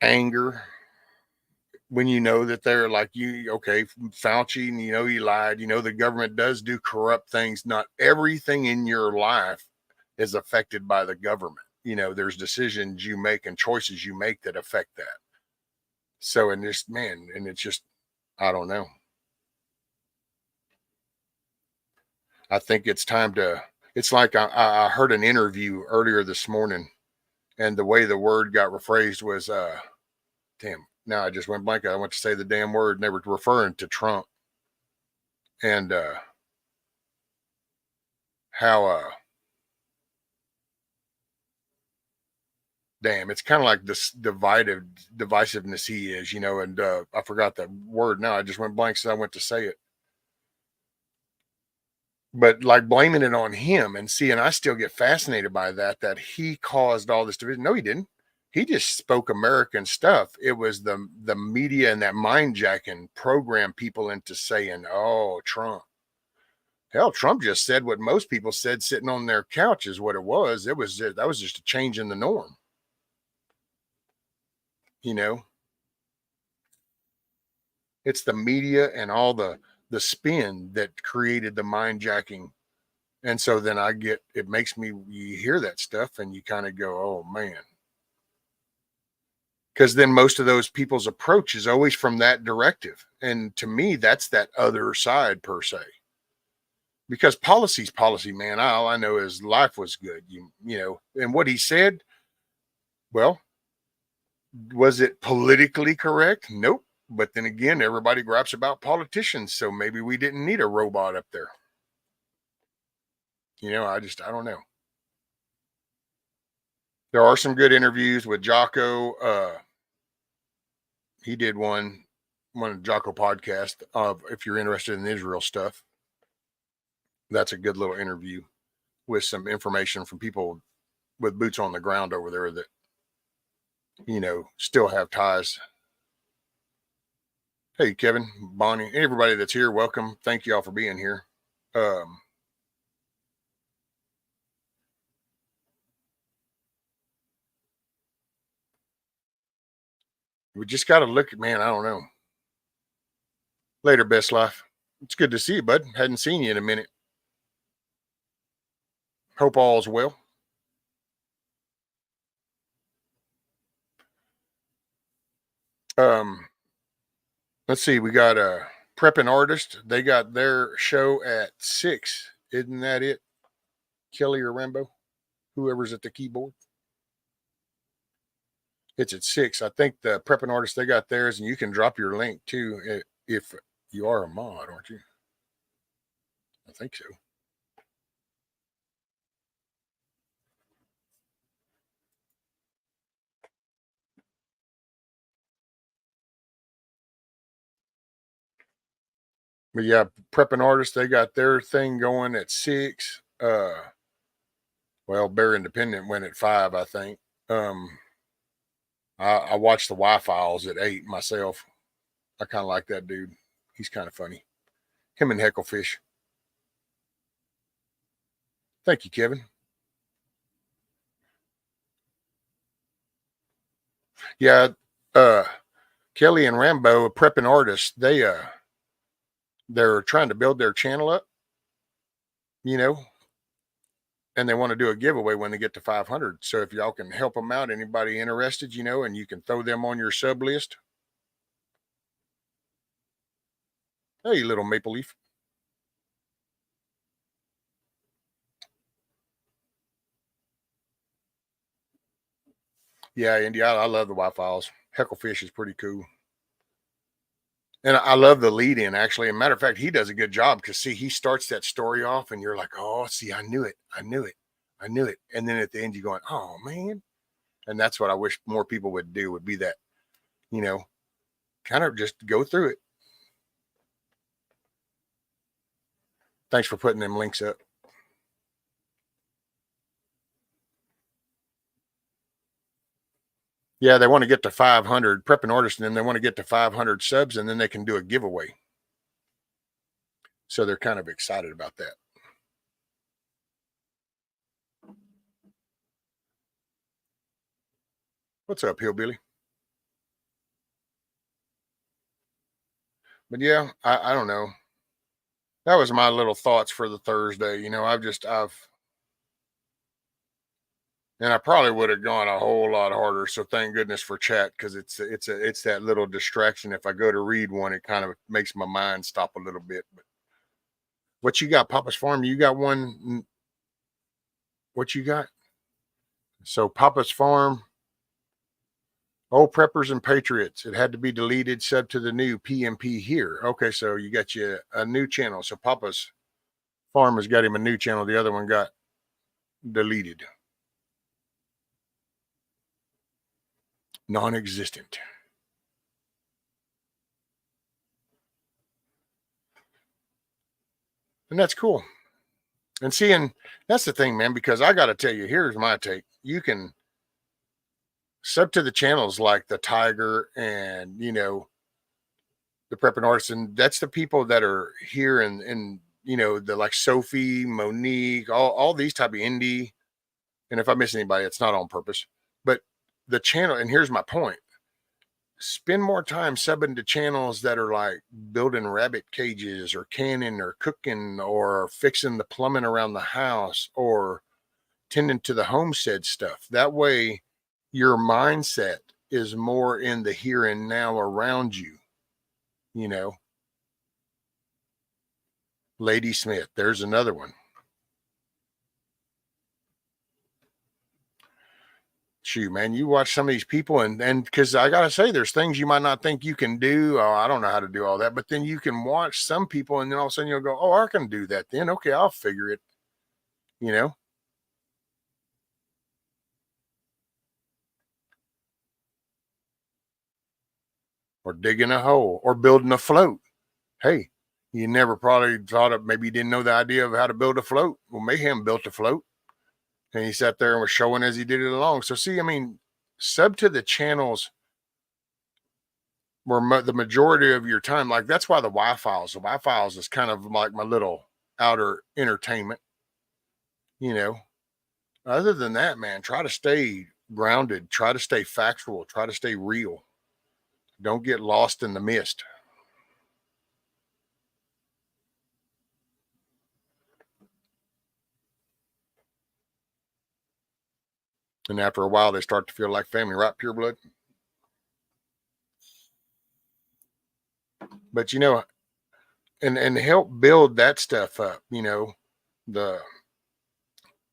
anger, when you know that they're like, you, okay, Fauci, and you know, he lied, you know, the government does do corrupt things. Not everything in your life is affected by the government. You know, there's decisions you make and choices you make that affect that. So, and this, man, and it's just, I don't know. I think it's time to, it's like I heard an interview earlier this morning, and the way the word got rephrased was, damn, now I just went blank. I went to say the damn word, and they were referring to Trump, and how, damn, it's kind of like this divisiveness he is, you know, and I forgot that word now. I just went blank, so I went to say it. But like blaming it on him, and seeing, I still get fascinated by that he caused all this division. No, he didn't. He just spoke American stuff. It was the media and that mind jacking program people into saying, oh, Trump. Hell, Trump just said what most people said sitting on their couch is what it was. That was just a change in the norm. You know, it's the media and all the spin that created the mind jacking. And so then it makes me, you hear that stuff and you kind of go, oh man. because then most of those people's approach is always from that directive. And to me, that's that other side per se. Because policy's policy, man. All I know is life was good. You know, and what he said, well, was it politically correct? Nope. But then again, everybody gripes about politicians, so maybe we didn't need a robot up there. You know, I don't know. There are some good interviews with Jocko. He did one Jocko podcast of, if you're interested in Israel stuff. That's a good little interview with some information from people with boots on the ground over there that, you know, still have ties. Hey, Kevin, Bonnie, everybody that's here, welcome. Thank you all for being here. We just got to look at, man, I don't know. Later, Best Life. It's good to see you, bud. Hadn't seen you in a minute. Hope all's well. Let's see. We got a Prepping Artist. They got their show at 6. Isn't that it? Kelly or Rambo? Whoever's at the keyboard. It's at 6. I think the Prepping Artist, they got theirs, and you can drop your link too if you are a mod, aren't you? I think so. But yeah, Prepping Artists, they got their thing going at 6. Well, Bear Independent went at 5, I think. I watched the Y-Files at 8 myself. I kind of like that dude. He's kind of funny. Him and Hecklefish. Thank you, Kevin. Yeah, Kelly and Rambo, Prepping Artists, they're trying to build their channel up, you know, and they want to do a giveaway when they get to 500. So if y'all can help them out, anybody interested, you know, and you can throw them on your sub list. Hey, little Maple Leaf. Yeah, Indy, I love the Y-Files. Hecklefish is pretty cool. And I love the lead in, actually. As a matter of fact, he does a good job because, see, he starts that story off and you're like, oh, see, I knew it. I knew it. I knew it. And then at the end, you're going, oh, man. And that's what I wish more people would do, would be that, you know, kind of just go through it. Thanks for putting them links up. Yeah, they want to get to 500 Prepping Artists, and then they want to get to 500 subs, and then they can do a giveaway. So they're kind of excited about that. What's up, Hillbilly? But yeah, I don't know. That was my little thoughts for the Thursday. You know, and I probably would have gone a whole lot harder. So thank goodness for chat, because it's that little distraction. If I go to read one, it kind of makes my mind stop a little bit. But what you got, Papa's Farm? You got one? What you got? So Papa's Farm. Oh, Preppers and Patriots. It had to be deleted. Sub to the new PMP here. Okay, so you got you a new channel. So Papa's Farm has got him a new channel. The other one got deleted. Non-existent. And that's cool. And seeing, that's the thing, man, because I got to tell you, here's my take. You can sub to the channels like the Tiger and, you know, the Prepping Artists, and that's the people that are here and you know, the like Sophie, Monique, all these type of indie. And if I miss anybody, it's not on purpose. But the channel, and here's my point. Spend more time subbing to channels that are like building rabbit cages or canning or cooking or fixing the plumbing around the house or tending to the homestead stuff. That way your mindset is more in the here and now around you, you know. Lady Smith, there's another one. Shoot, man, you watch some of these people, and because I gotta say, there's things you might not think you can do. Oh, I don't know how to do all that, but then you can watch some people, and then all of a sudden you'll go, "Oh, I can do that." Then, okay, I'll figure it. You know, or digging a hole, or building a float. Hey, you never probably thought of, maybe you didn't know the idea of how to build a float. Well, Mayhem built a float, and he sat there and was showing as he did it along. So, see, I mean, sub to the channels where the majority of your time, like that's why the Y-Files is kind of like my little outer entertainment, you know. Other than that, man, try to stay grounded, try to stay factual, try to stay real. Don't get lost in the mist. And after a while, they start to feel like family, right? Pure blood. But you know, and help build that stuff up. You know, the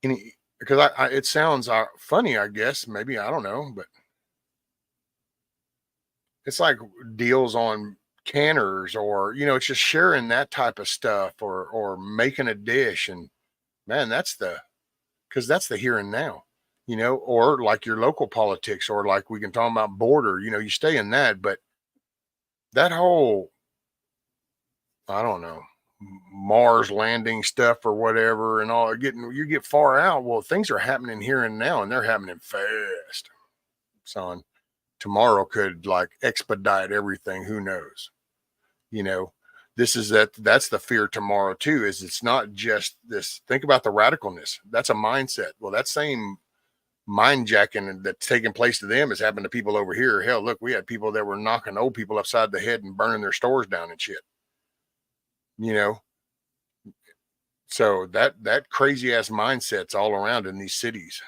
any because it sounds funny, I guess. Maybe I don't know, but it's like deals on canners, or you know, it's just sharing that type of stuff, or making a dish. And man, because that's the here and now, you know. Or like your local politics, or like we can talk about border, you know, you stay in that. But that whole, I don't know, Mars landing stuff or whatever, and all getting, you get far out. Well, things are happening here and now, and they're happening fast, son. Tomorrow could like expedite everything. Who knows? You know, that's the fear tomorrow too, is it's not just this. Think about the radicalness. That's a mindset. Well, that same mind jacking that's taking place to them is happening to people over here. Hell, look, we had people that were knocking old people upside the head and burning their stores down and shit. You know, so that crazy ass mindset's all around in these cities,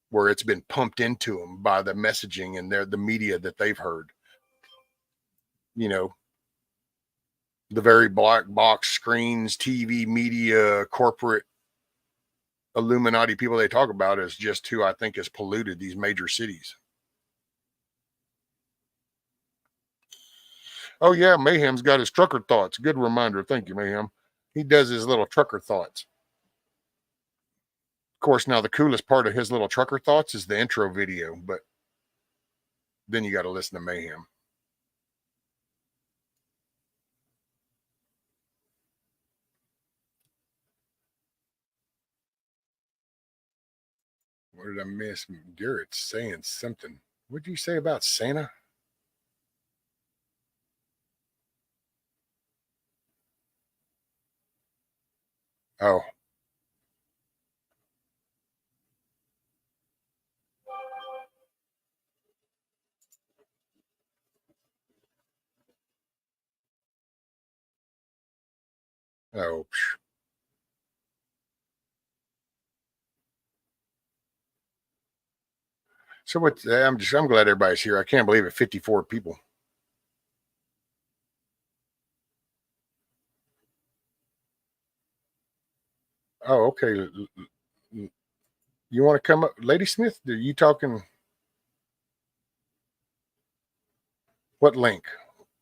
where it's been pumped into them by the messaging and the media that they've heard. You know, the very black box screens, TV, media, corporate Illuminati people they talk about is just who I think has polluted these major cities. Oh yeah, Mayhem's got his trucker thoughts. Good reminder. Thank you, Mayhem. He does his little trucker thoughts. Of course, now the coolest part of his little trucker thoughts is the intro video, but then you got to listen to Mayhem. What did I miss? Garrett saying something. What did you say about Santa? Oh, oh. So what? I'm glad everybody's here. I can't believe it. 54 people. Oh, okay. You want to come up, Lady Smith? Are you talking? What link?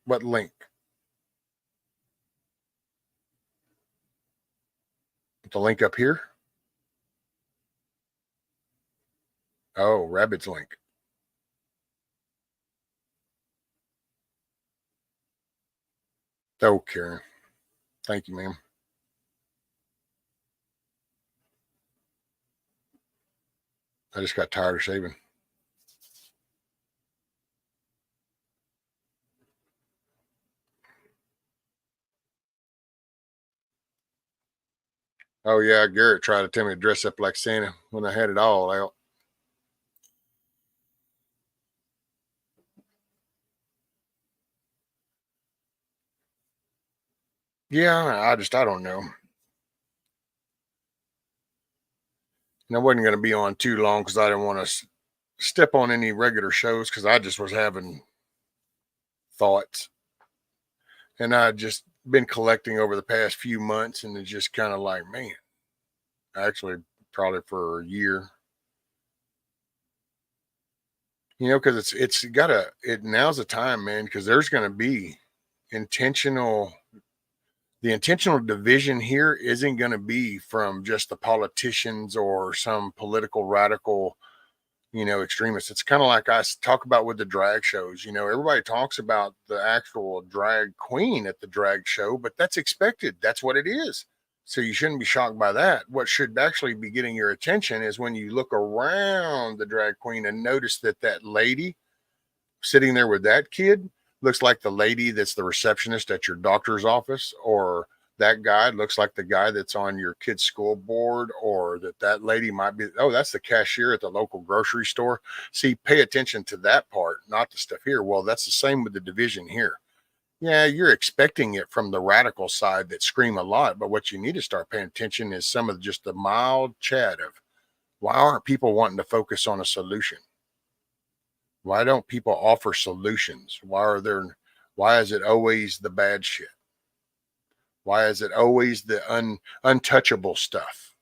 What link? The link up here? Oh, Rabbit's link. Oh, Karen. Thank you, ma'am. I just got tired of shaving. Oh yeah, Garrett tried to tell me to dress up like Santa when I had it all out. Yeah, I don't know. And I wasn't going to be on too long because I didn't want to step on any regular shows because I just was having thoughts, and I just been collecting over the past few months, and it's just kind of like, man, actually probably for a year, because it's gotta it now's the time, man, because there's gonna be intentional the intentional division here isn't going to be from just the politicians or some political radical, extremists. It's kind of like I talk about with the drag shows. Everybody talks about the actual drag queen at the drag show, but that's expected. That's what it is. So you shouldn't be shocked by that. What should actually be getting your attention is when you look around the drag queen and notice that lady sitting there with that kid looks like the lady that's the receptionist at your doctor's office, or that guy looks like the guy that's on your kid's school board, or that lady might be, oh, that's the cashier at the local grocery store. See, pay attention to that part, not the stuff here. Well, that's the same with the division here. Yeah, you're expecting it from the radical side that scream a lot, but what you need to start paying attention is some of just the mild chat of, why aren't people wanting to focus on a solution? Why don't people offer solutions? Why is it always the bad shit? Why is it always the untouchable stuff?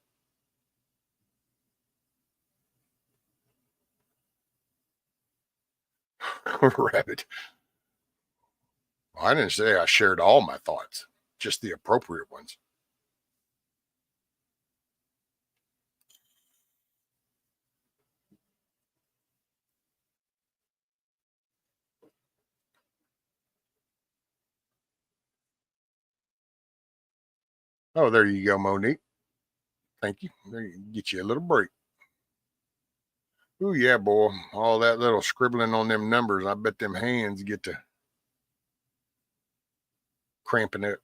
Rabbit. Well, I didn't say I shared all my thoughts, just the appropriate ones. Oh, there you go, Monique. Thank you. There you get you a little break. Ooh, yeah, boy. All that little scribbling on them numbers, I bet them hands get to cramping up.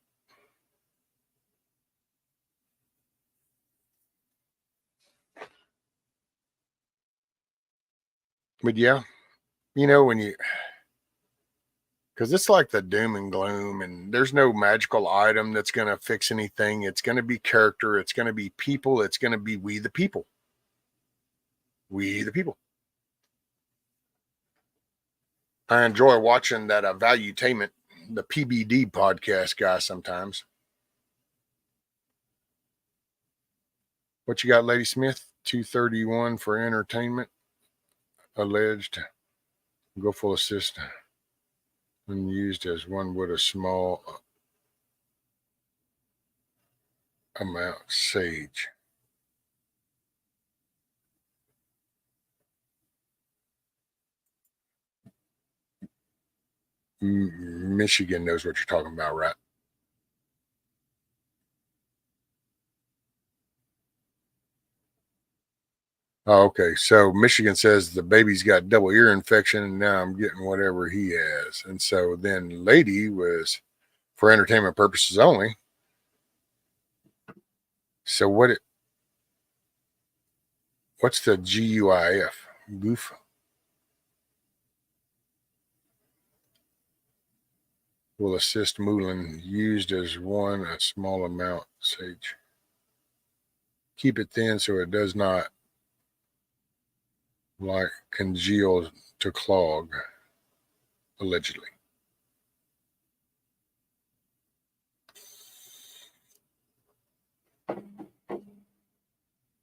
But yeah, when you, because it's like the doom and gloom, and there's no magical item that's going to fix anything. It's going to be character, it's going to be people, it's going to be we the people. We the people. I enjoy watching that Valuetainment, the PBD podcast guy sometimes. What you got, Lady Smith? 231 for entertainment. Alleged go full assist when used as one would a small amount sage. Michigan knows what you're talking about, right? Oh, okay. So Michigan says the baby's got double ear infection, and now I'm getting whatever he has. And so then Lady was for entertainment purposes only. So what's the GUIF? Goof. Will assist Moulin used as one a small amount sage. Keep it thin so it does not like congeal to clog, allegedly.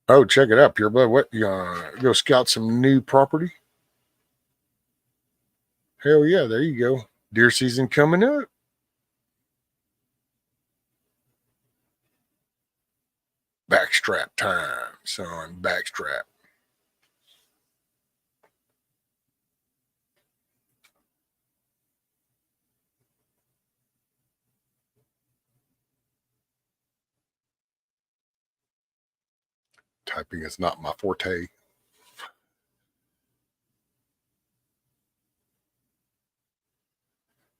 Oh, check it out, Pure Blood. What, you go scout some new property? Hell yeah, there you go. Deer season coming up. Backstrap time, son. Backstrap. Typing is not my forte.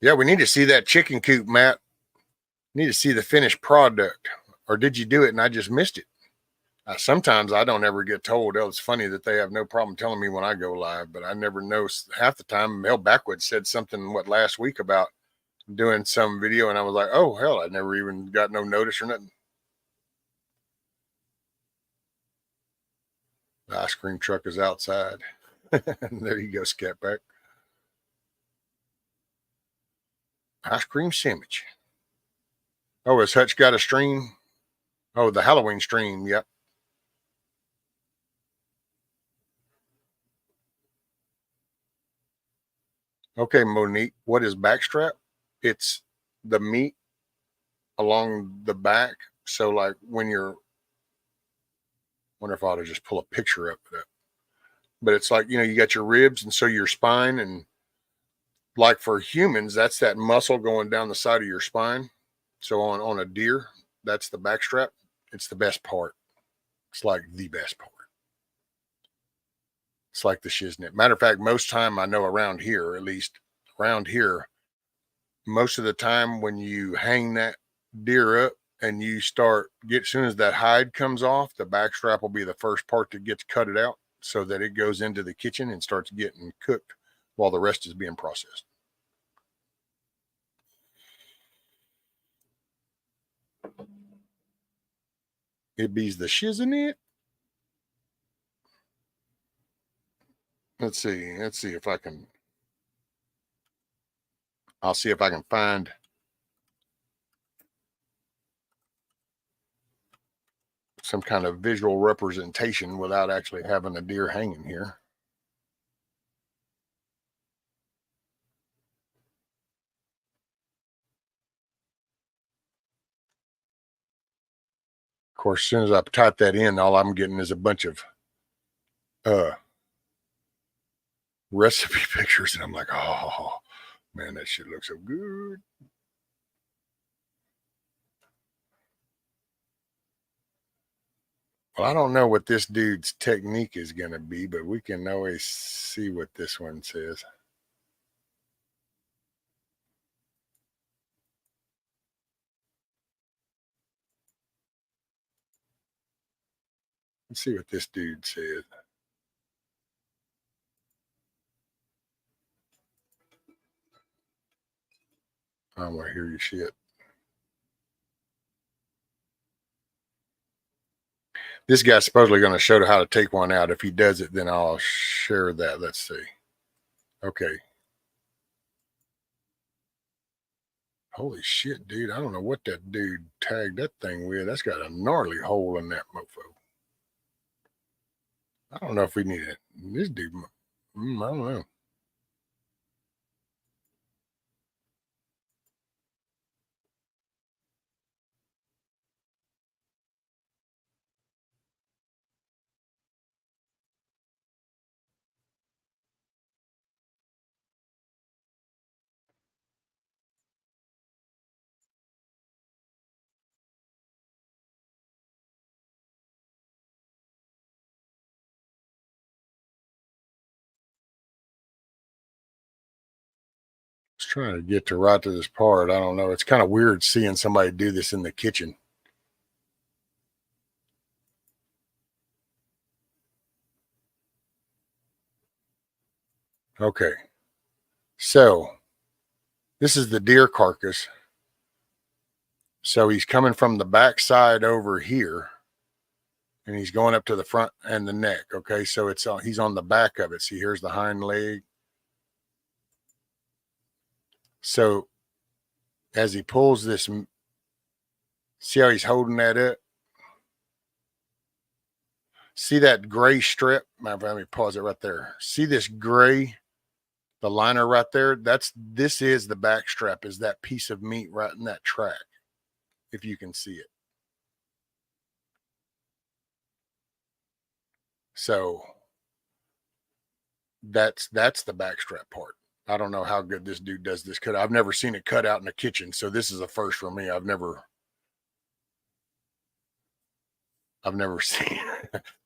Yeah, we need to see that chicken coop, Matt. Need to see the finished product. Or did you do it and I just missed it? Sometimes I don't ever get told. Oh, it's funny that they have no problem telling me when I go live, but I never know. Half the time, Mel Backwoods said something last week about doing some video, and I was like, oh hell, I never even got no notice or nothing. The ice cream truck is outside. There you go, Scat Pack. Ice cream sandwich. Oh, has Hutch got a stream? Oh, the Halloween stream. Yep. Okay, Monique. What is backstrap? It's the meat along the back. So, like when you're, wonder if I ought to just pull a picture up of that. But it's like, you got your ribs, and so your spine, and like for humans, that's that muscle going down the side of your spine. So on a deer, that's the backstrap. It's the best part. It's like the best part. It's like the shiznit. Matter of fact, most time I know around here, at least around here, most of the time when you hang that deer up and you start as soon as that hide comes off, the backstrap will be the first part that gets cutted out so that it goes into the kitchen and starts getting cooked while the rest is being processed. It be's the shiznit. Let's see. Let's see if I can. I'll see if I can find some kind of visual representation without actually having a deer hanging here. Of course, as soon as I type that in, all I'm getting is a bunch of recipe pictures, and I'm like, oh man, that shit looks so good. Well, I don't know what this dude's technique is going to be, but we can always see what this one says. Let's see what this dude says. I don't want to hear your shit. This guy's supposedly going to show how to take one out. If he does it, then I'll share that. Let's see. Okay. Holy shit, dude. I don't know what that dude tagged that thing with. That's got a gnarly hole in that mofo. I don't know if we need it. This dude, I don't know. Trying to get to right to this part. I don't know. It's kind of weird seeing somebody do this in the kitchen. Okay. So this is the deer carcass. So he's coming from the back side over here and he's going up to the front and the neck. Okay. So he's on the back of it. See, here's the hind leg. So as he pulls this, see how he's holding that up? See that gray strip? Let me pause it right there. See this gray, the liner right there? This is the back strap, is that piece of meat right in that track, if you can see it. So that's the backstrap part. I don't know how good this dude does this cut. I've never seen it cut out in the kitchen, so this is a first for me. I've never seen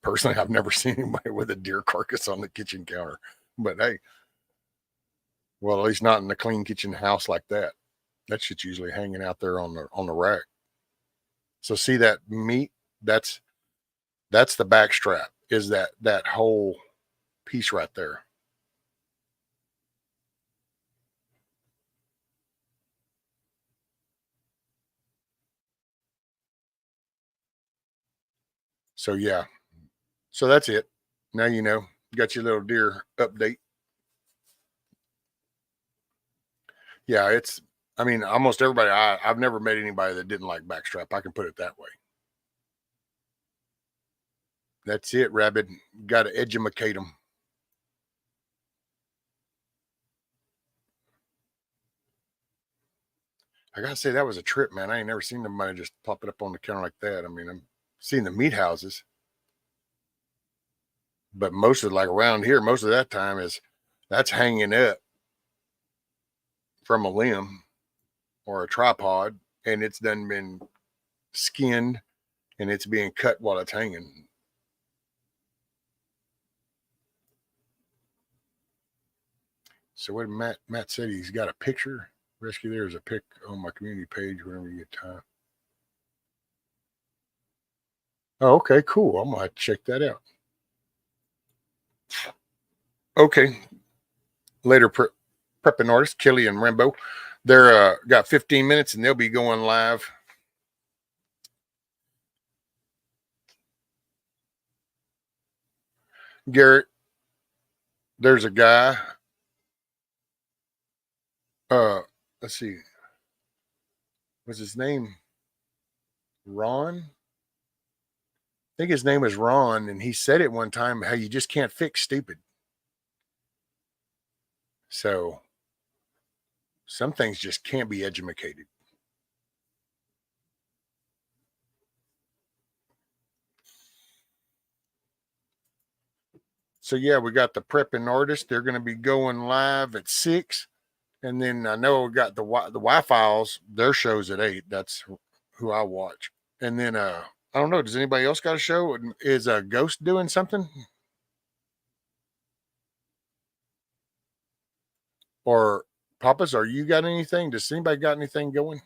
personally. I've never seen anybody with a deer carcass on the kitchen counter. But hey, well, at least not in a clean kitchen house like that. That shit's usually hanging out there on the rack. So see that meat? That's the backstrap. Is that whole piece right there? So yeah. So that's it. Now you know. Got your little deer update. Yeah, it's, I mean, almost everybody, I've never met anybody that didn't like backstrap. I can put it that way. That's it, Rabbit. Got to educate them. I gotta say that was a trip, man. I ain't never seen somebody just pop it up on the counter like that. I mean, I'm seeing the meat houses, but most of like around here, most of that time is that's hanging up from a limb or a tripod, and it's done been skinned and it's being cut while it's hanging. So what Matt said, he's got a picture. Rescue, there's a pic on my community page whenever you get time. Oh, okay, cool. I'm gonna have to check that out. Okay. Later prepping artists, Kelly and Rambo. They're got 15 minutes and they'll be going live. Garrett, there's a guy. Let's see. What's his name? Ron? I think his name is Ron, and he said it one time how you just can't fix stupid. So some things just can't be educated. So yeah, we got the prepping artists. They're going to be going live at 6. And then I know we got the Y-Files, their show's at 8. That's who I watch. And then I don't know, does anybody else got a show? Is a Ghost doing something? Or Papas, are you got anything? Does anybody got anything going?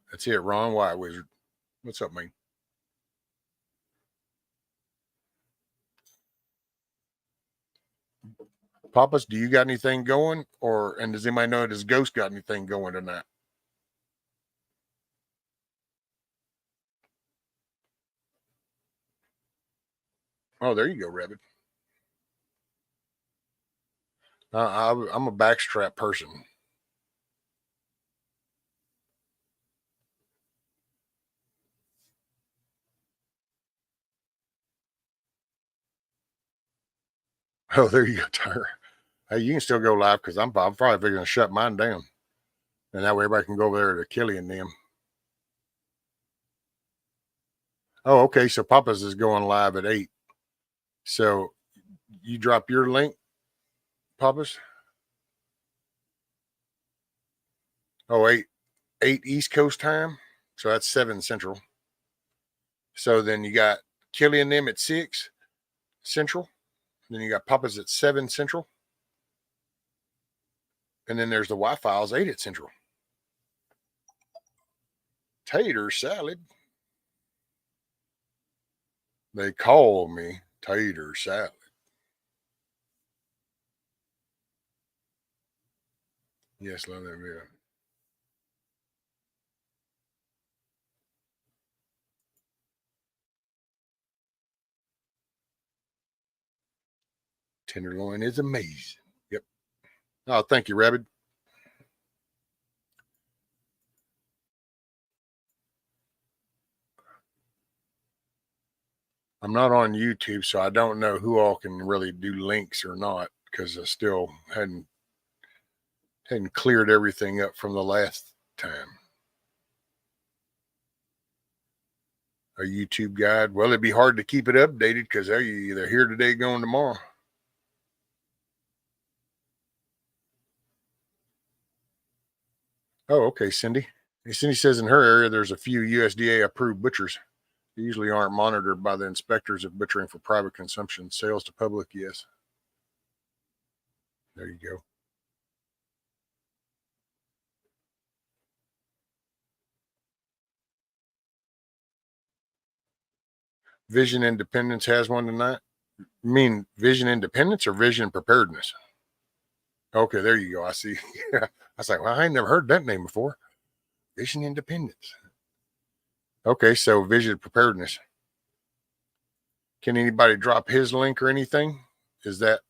That's it, Ron White Wizard. What's up, man? Papas, do you got anything going? And does anybody know, does Ghost got anything going tonight? Oh, there you go, Rabbit. I'm a backstrap person. Oh, there you go, Tyler. Hey, you can still go live because I'm probably going to shut mine down. And that way everybody can go over there to Kelly and them. Oh, okay. So Papa's is going live at 8. So you drop your link, Papa's? Oh, 8 East Coast time. So that's 7 Central. So then you got Kelly and them at 6 Central. Then you got Papa's at 7 Central. And then there's the Y-Files 8 at Central. Tater salad. They call me Tater salad. Yes, love that video. Tenderloin is amazing. Yep. Oh, thank you, Rabbit. I'm not on YouTube, so I don't know who all can really do links or not because I still hadn't cleared everything up from the last time. A YouTube guide. Well, it'd be hard to keep it updated because they're either here today, going tomorrow. Oh, okay, Cindy. Cindy says in her area there's a few USDA approved butchers. They usually aren't monitored by the inspectors of butchering for private consumption. Sales to public, yes. There you go. Vision Independence has one tonight. You mean Vision Independence or Vision Preparedness? Okay, there you go. I see. I was like, well, I ain't never heard that name before. Vision Independence. Okay, so Vision Preparedness. Can anybody drop his link or anything? Is that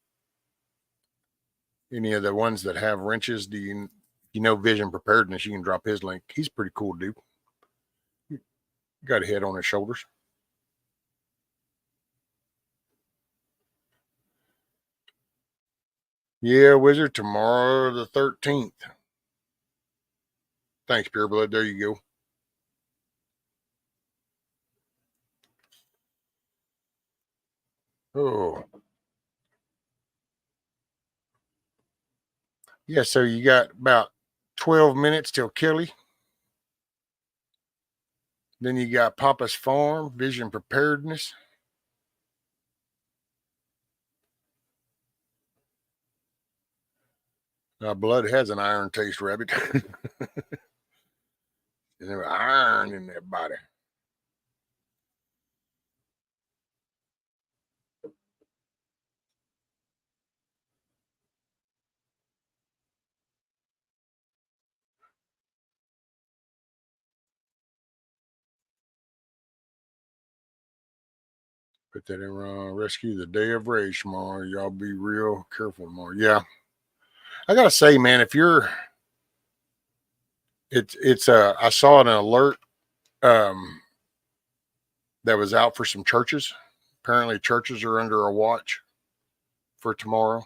any of the ones that have wrenches? Do you know Vision Preparedness? You can drop his link. He's a pretty cool dude. Got a head on his shoulders. Yeah, Wizard, tomorrow the 13th. Thanks, Pure Blood. There you go. Oh. Yeah, so you got about 12 minutes till Kelly. Then you got Papa's Farm, Vision Preparedness. Blood has an iron taste, Rabbit. There's iron in that body. Put that in rescue the day of rage tomorrow. Y'all be real careful tomorrow. Yeah. I gotta say, man, if you're it's I saw an alert that was out for some churches. Apparently churches are under a watch for tomorrow.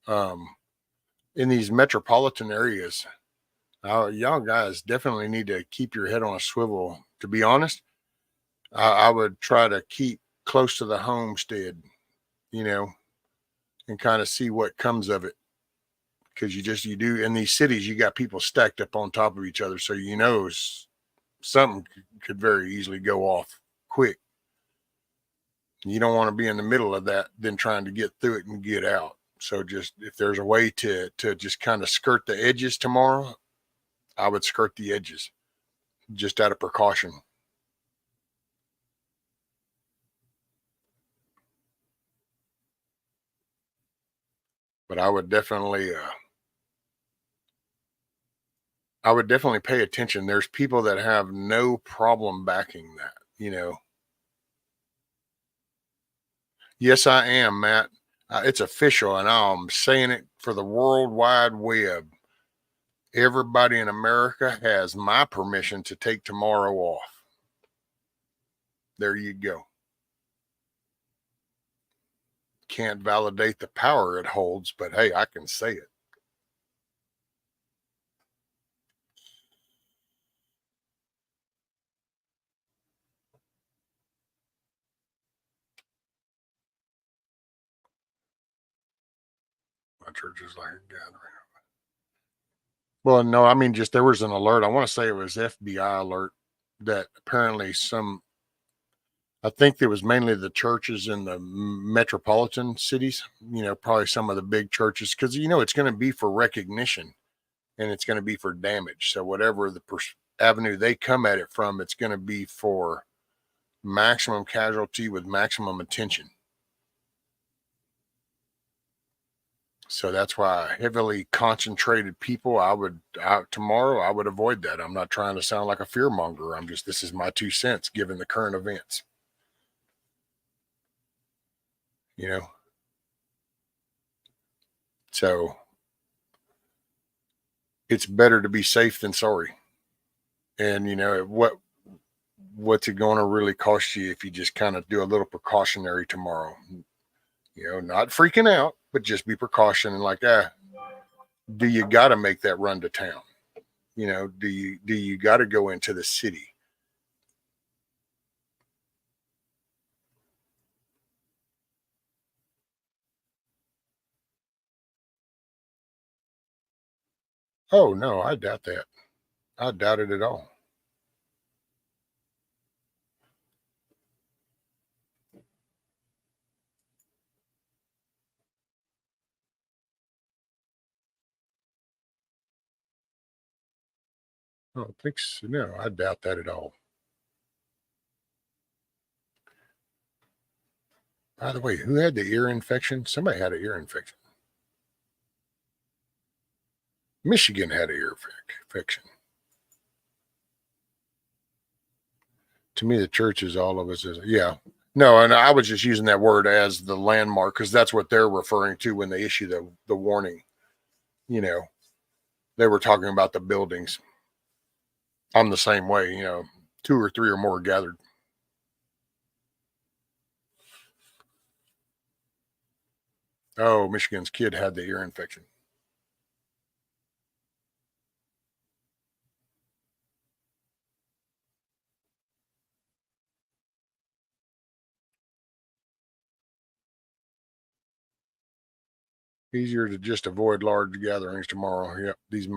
In these metropolitan areas. Y'all guys definitely need to keep your head on a swivel. To be honest, I would try to keep close to the homestead, and kind of see what comes of it. Because you do in these cities, you got people stacked up on top of each other, so something could very easily go off quick. You don't want to be in the middle of that, then trying to get through it and get out. So just if there's a way to just kind of skirt the edges tomorrow, I would skirt the edges just out of precaution. But I would definitely pay attention. There's people that have no problem backing that. Yes, I am, Matt. It's official, and I'm saying it for the World Wide Web. Everybody in America has my permission to take tomorrow off. There you go. Can't validate the power it holds, but hey, I can say it. My church is like a gathering. Well, no, I mean, just there was an alert. I want to say it was FBI alert that apparently I think it was mainly the churches in the metropolitan cities, probably some of the big churches, because, it's going to be for recognition and it's going to be for damage. So whatever the avenue they come at it from, it's going to be for maximum casualty with maximum attention. So that's why heavily concentrated people, tomorrow I would avoid that. I'm not trying to sound like a fearmonger. This is my 2 cents given the current events. So it's better to be safe than sorry. And what's it going to really cost you if you just kind of do a little precautionary tomorrow? Not freaking out, but just be precaution and like, do you got to make that run to town? Do you got to go into the city? Oh no, I doubt that. I doubt it at all. I don't think so. No, I doubt that at all. By the way, who had the ear infection? Somebody had an ear infection. Michigan had an ear infection. To me, the church is all of us. Yeah. No, and I was just using that word as the landmark because that's what they're referring to when they issue the warning. You know, they were talking about the buildings. I'm the same way. You know, 2 or 3 or more gathered. Oh, Michigan's kid had the ear infection. Easier to just avoid large gatherings tomorrow. Yep, these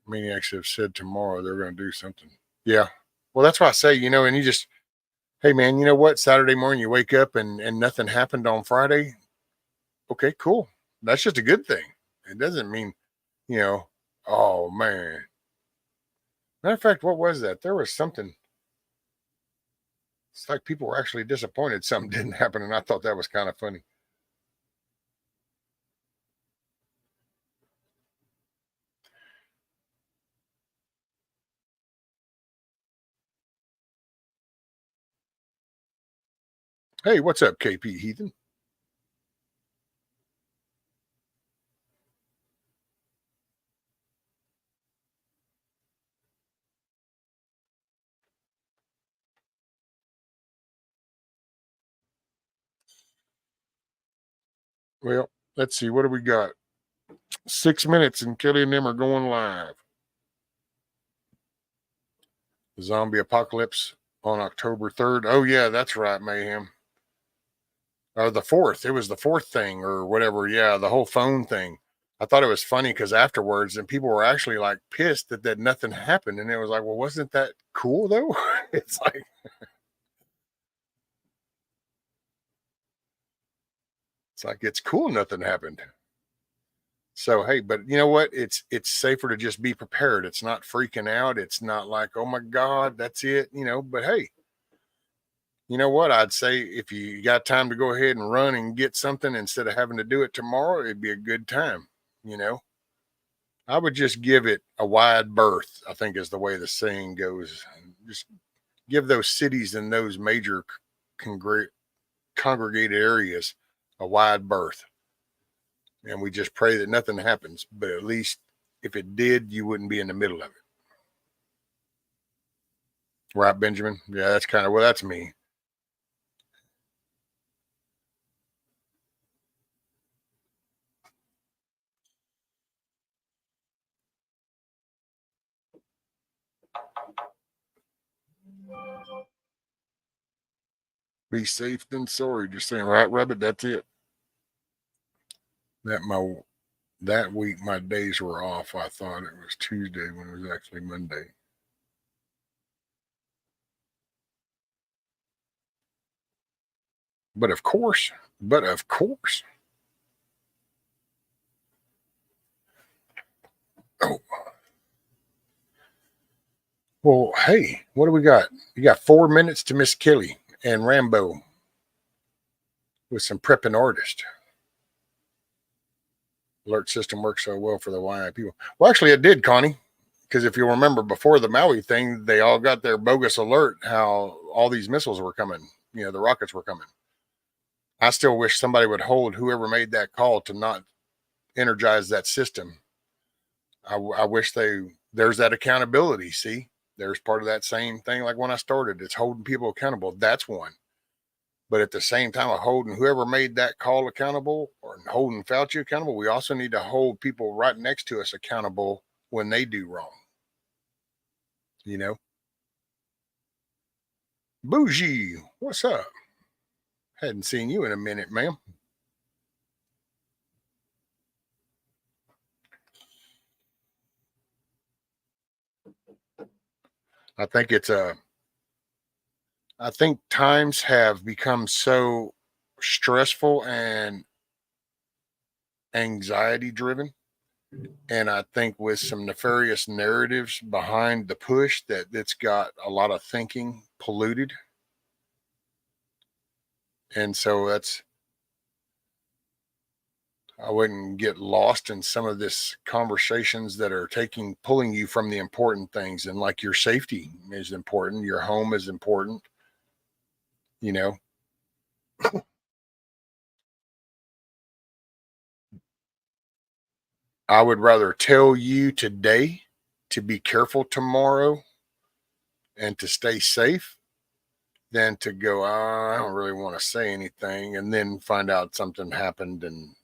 maniacs have said tomorrow they're going to do something. Yeah. Well, that's why I say, you know, and you just, hey, man, you know what? Saturday morning you wake up and nothing happened on Friday. Okay, cool. That's just a good thing. It doesn't mean, you know, oh, man. Matter of fact, what was that? There was something. It's like people were actually disappointed something didn't happen. And I thought that was kind of funny. Hey, what's up, KP Heathen? Well, let's see. What do we got? 6 minutes and Kelly and them are going live. The zombie apocalypse on October 3rd. Oh, yeah, that's right, Mayhem. Or the 4th. It was the 4th thing or whatever. Yeah, the whole phone thing. I thought it was funny because afterwards, and people were actually like pissed that nothing happened. And it was like, well, wasn't that cool though? It's like it's cool nothing happened. So hey, but you know what? It's safer to just be prepared. It's not freaking out. It's not like, oh my God, that's it, you know. But hey, you know what? I'd say if you got time to go ahead and run and get something instead of having to do it tomorrow, it'd be a good time, you know. I would just give it a wide berth, I think is the way the saying goes. Just give those cities and those major congregated areas a wide berth. And we just pray that nothing happens. But at least if it did, you wouldn't be in the middle of it. Right, Benjamin? Yeah, that's kind of, well, that's me. Be safe than sorry. Just saying, right, Rabbit? That's it. That my that week my days were off. I thought it was Tuesday when it was actually Monday. But of course, but of course. Oh, well, hey, what do we got? You got 4 minutes to Miss Kelly and Rambo with some prepping artist. Alert system works so well for the YI people. Well, actually, it did, Connie, because if you remember before the Maui thing, they all got their bogus alert how all these missiles were coming. You know, the rockets were coming. I still wish somebody would hold whoever made that call to not energize that system. I wish there's that accountability. See, there's part of that same thing like when I started. It's holding people accountable. That's one. But at the same time of holding whoever made that call accountable or holding Fauci accountable, we also need to hold people right next to us accountable when they do wrong. You know? Bougie, what's up? Hadn't seen you in a minute, ma'am. I think it's a I think times have become so stressful and anxiety driven. And I think with some nefarious narratives behind the push that's got a lot of thinking polluted. And so I wouldn't get lost in some of this conversations that are pulling you from the important things. And like your safety is important, your home is important, you know. I would rather tell you today to be careful tomorrow and to stay safe than to go, oh, I don't really want to say anything, and then find out something happened. And,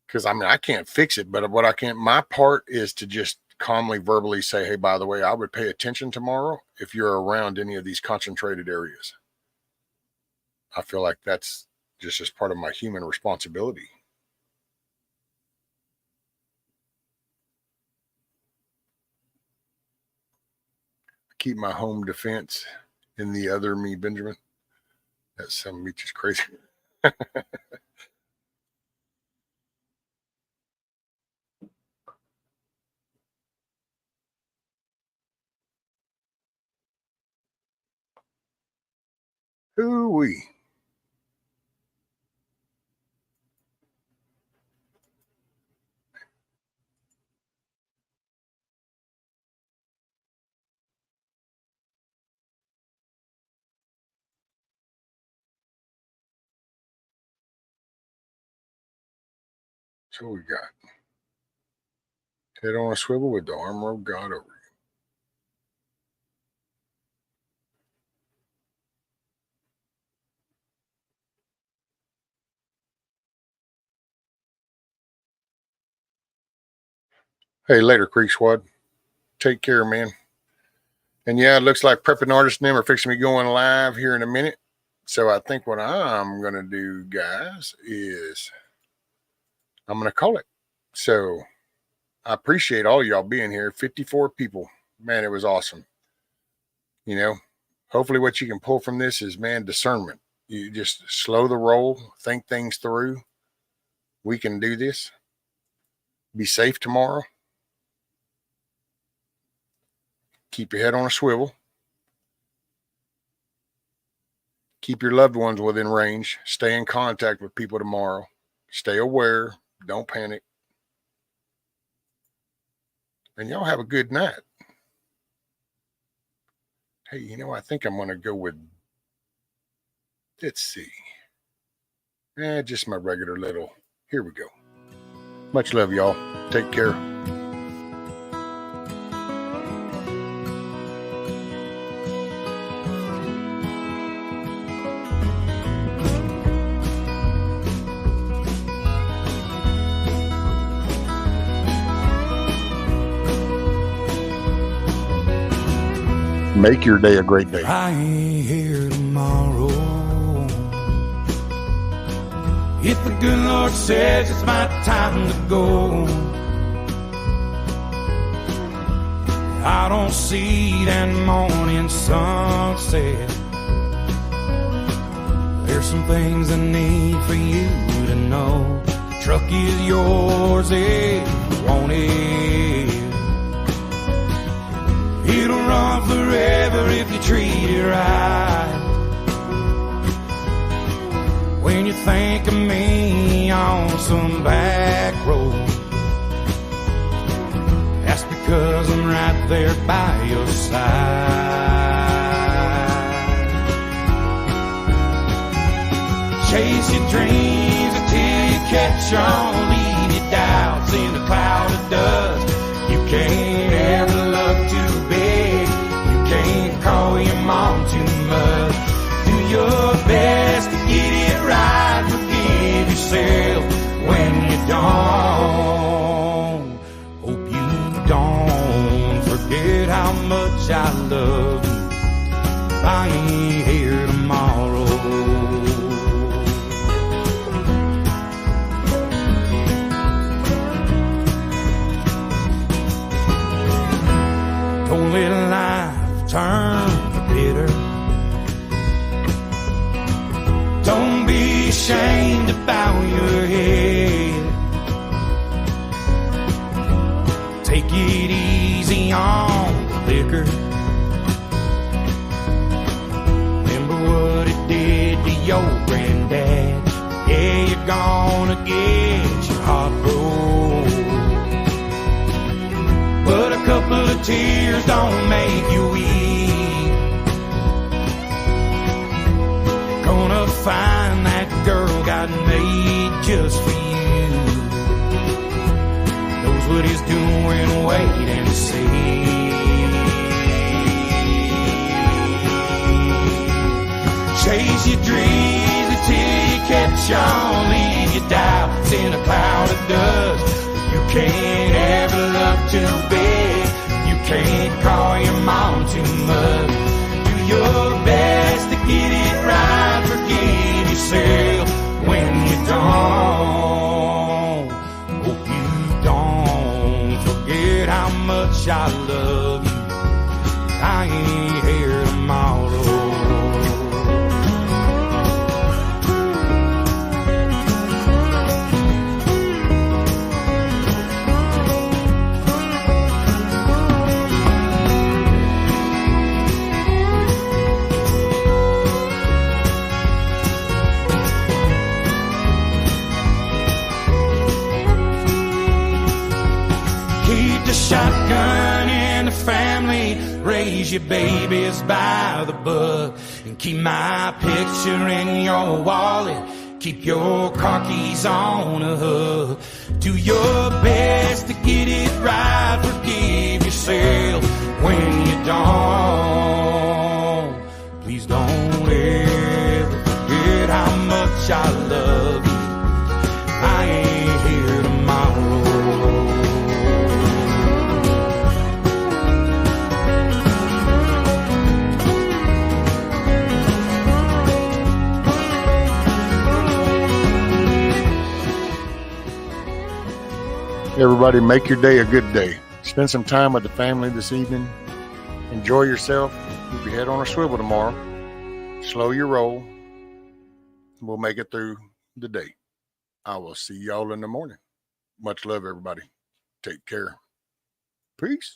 because I mean, I can't fix it, but what I can, my part is to just calmly verbally say, hey, by the way, I would pay attention tomorrow if you're around any of these concentrated areas. I feel like that's just as part of my human responsibility. Keep my home defense in the other me, Benjamin. That some meat is crazy. Hoo-wee. So we got head on a swivel with the armor of God over you. Hey, later, Creek Squad. Take care, man. And yeah, it looks like Prepping Artist and them are fixing me going live here in a minute. So I think what I'm going to do, guys, is I'm going to call it. So I appreciate all y'all being here. 54 people. Man, it was awesome. Hopefully what you can pull from this is, man, discernment. You just slow the roll, think things through. We can do this. Be safe tomorrow. Keep your head on a swivel. Keep your loved ones within range. Stay in contact with people tomorrow. Stay aware. Don't panic. And y'all have a good night. Hey, I think I'm going to go with, let's see. Just my regular little, here we go. Much love, y'all. Take care. Make your day a great day. I ain't here tomorrow. If the good Lord says it's my time to go, I don't see that morning sunset. There's some things I need for you to know. The truck is yours if you want it. It'll run forever if you treat it right. When you think of me on some back road, that's because I'm right there by your side. Chase your dreams until you catch on. Leave your doubts in a cloud of dust. You can't ever love too big. You can't call your mom too much. Do your best to get it right. Forgive yourself when you don't. Hope you don't forget how much I love you. I ain't here tomorrow. Don't let life turn bitter. Don't be ashamed about your head. Take it easy on the liquor. Remember what it did to your granddad. Yeah, you're gonna get your heart broke, but a couple of tears don't make you weak. made just for you. Knows what he's doing, wait and see. Chase your dreams until you catch on. Leave your doubts in a cloud of dust. You can't ever love too big. You can't call your mom too much. Do your best to get it right. Forgive yourself when you don't. Hope you don't forget how much I love you. I ain't here tomorrow. Shotgun in the family, raise your babies by the book, and keep my picture in your wallet, keep your car keys on a hook. Do your best to get it right, forgive yourself when you don't. Please don't ever forget how much I love you. I ain't here tomorrow. Everybody, make your day a good day. Spend some time with the family this evening. Enjoy yourself. Keep your head on a swivel tomorrow. Slow your roll. We'll make it through the day. I will see y'all in the morning. Much love, everybody. Take care. Peace.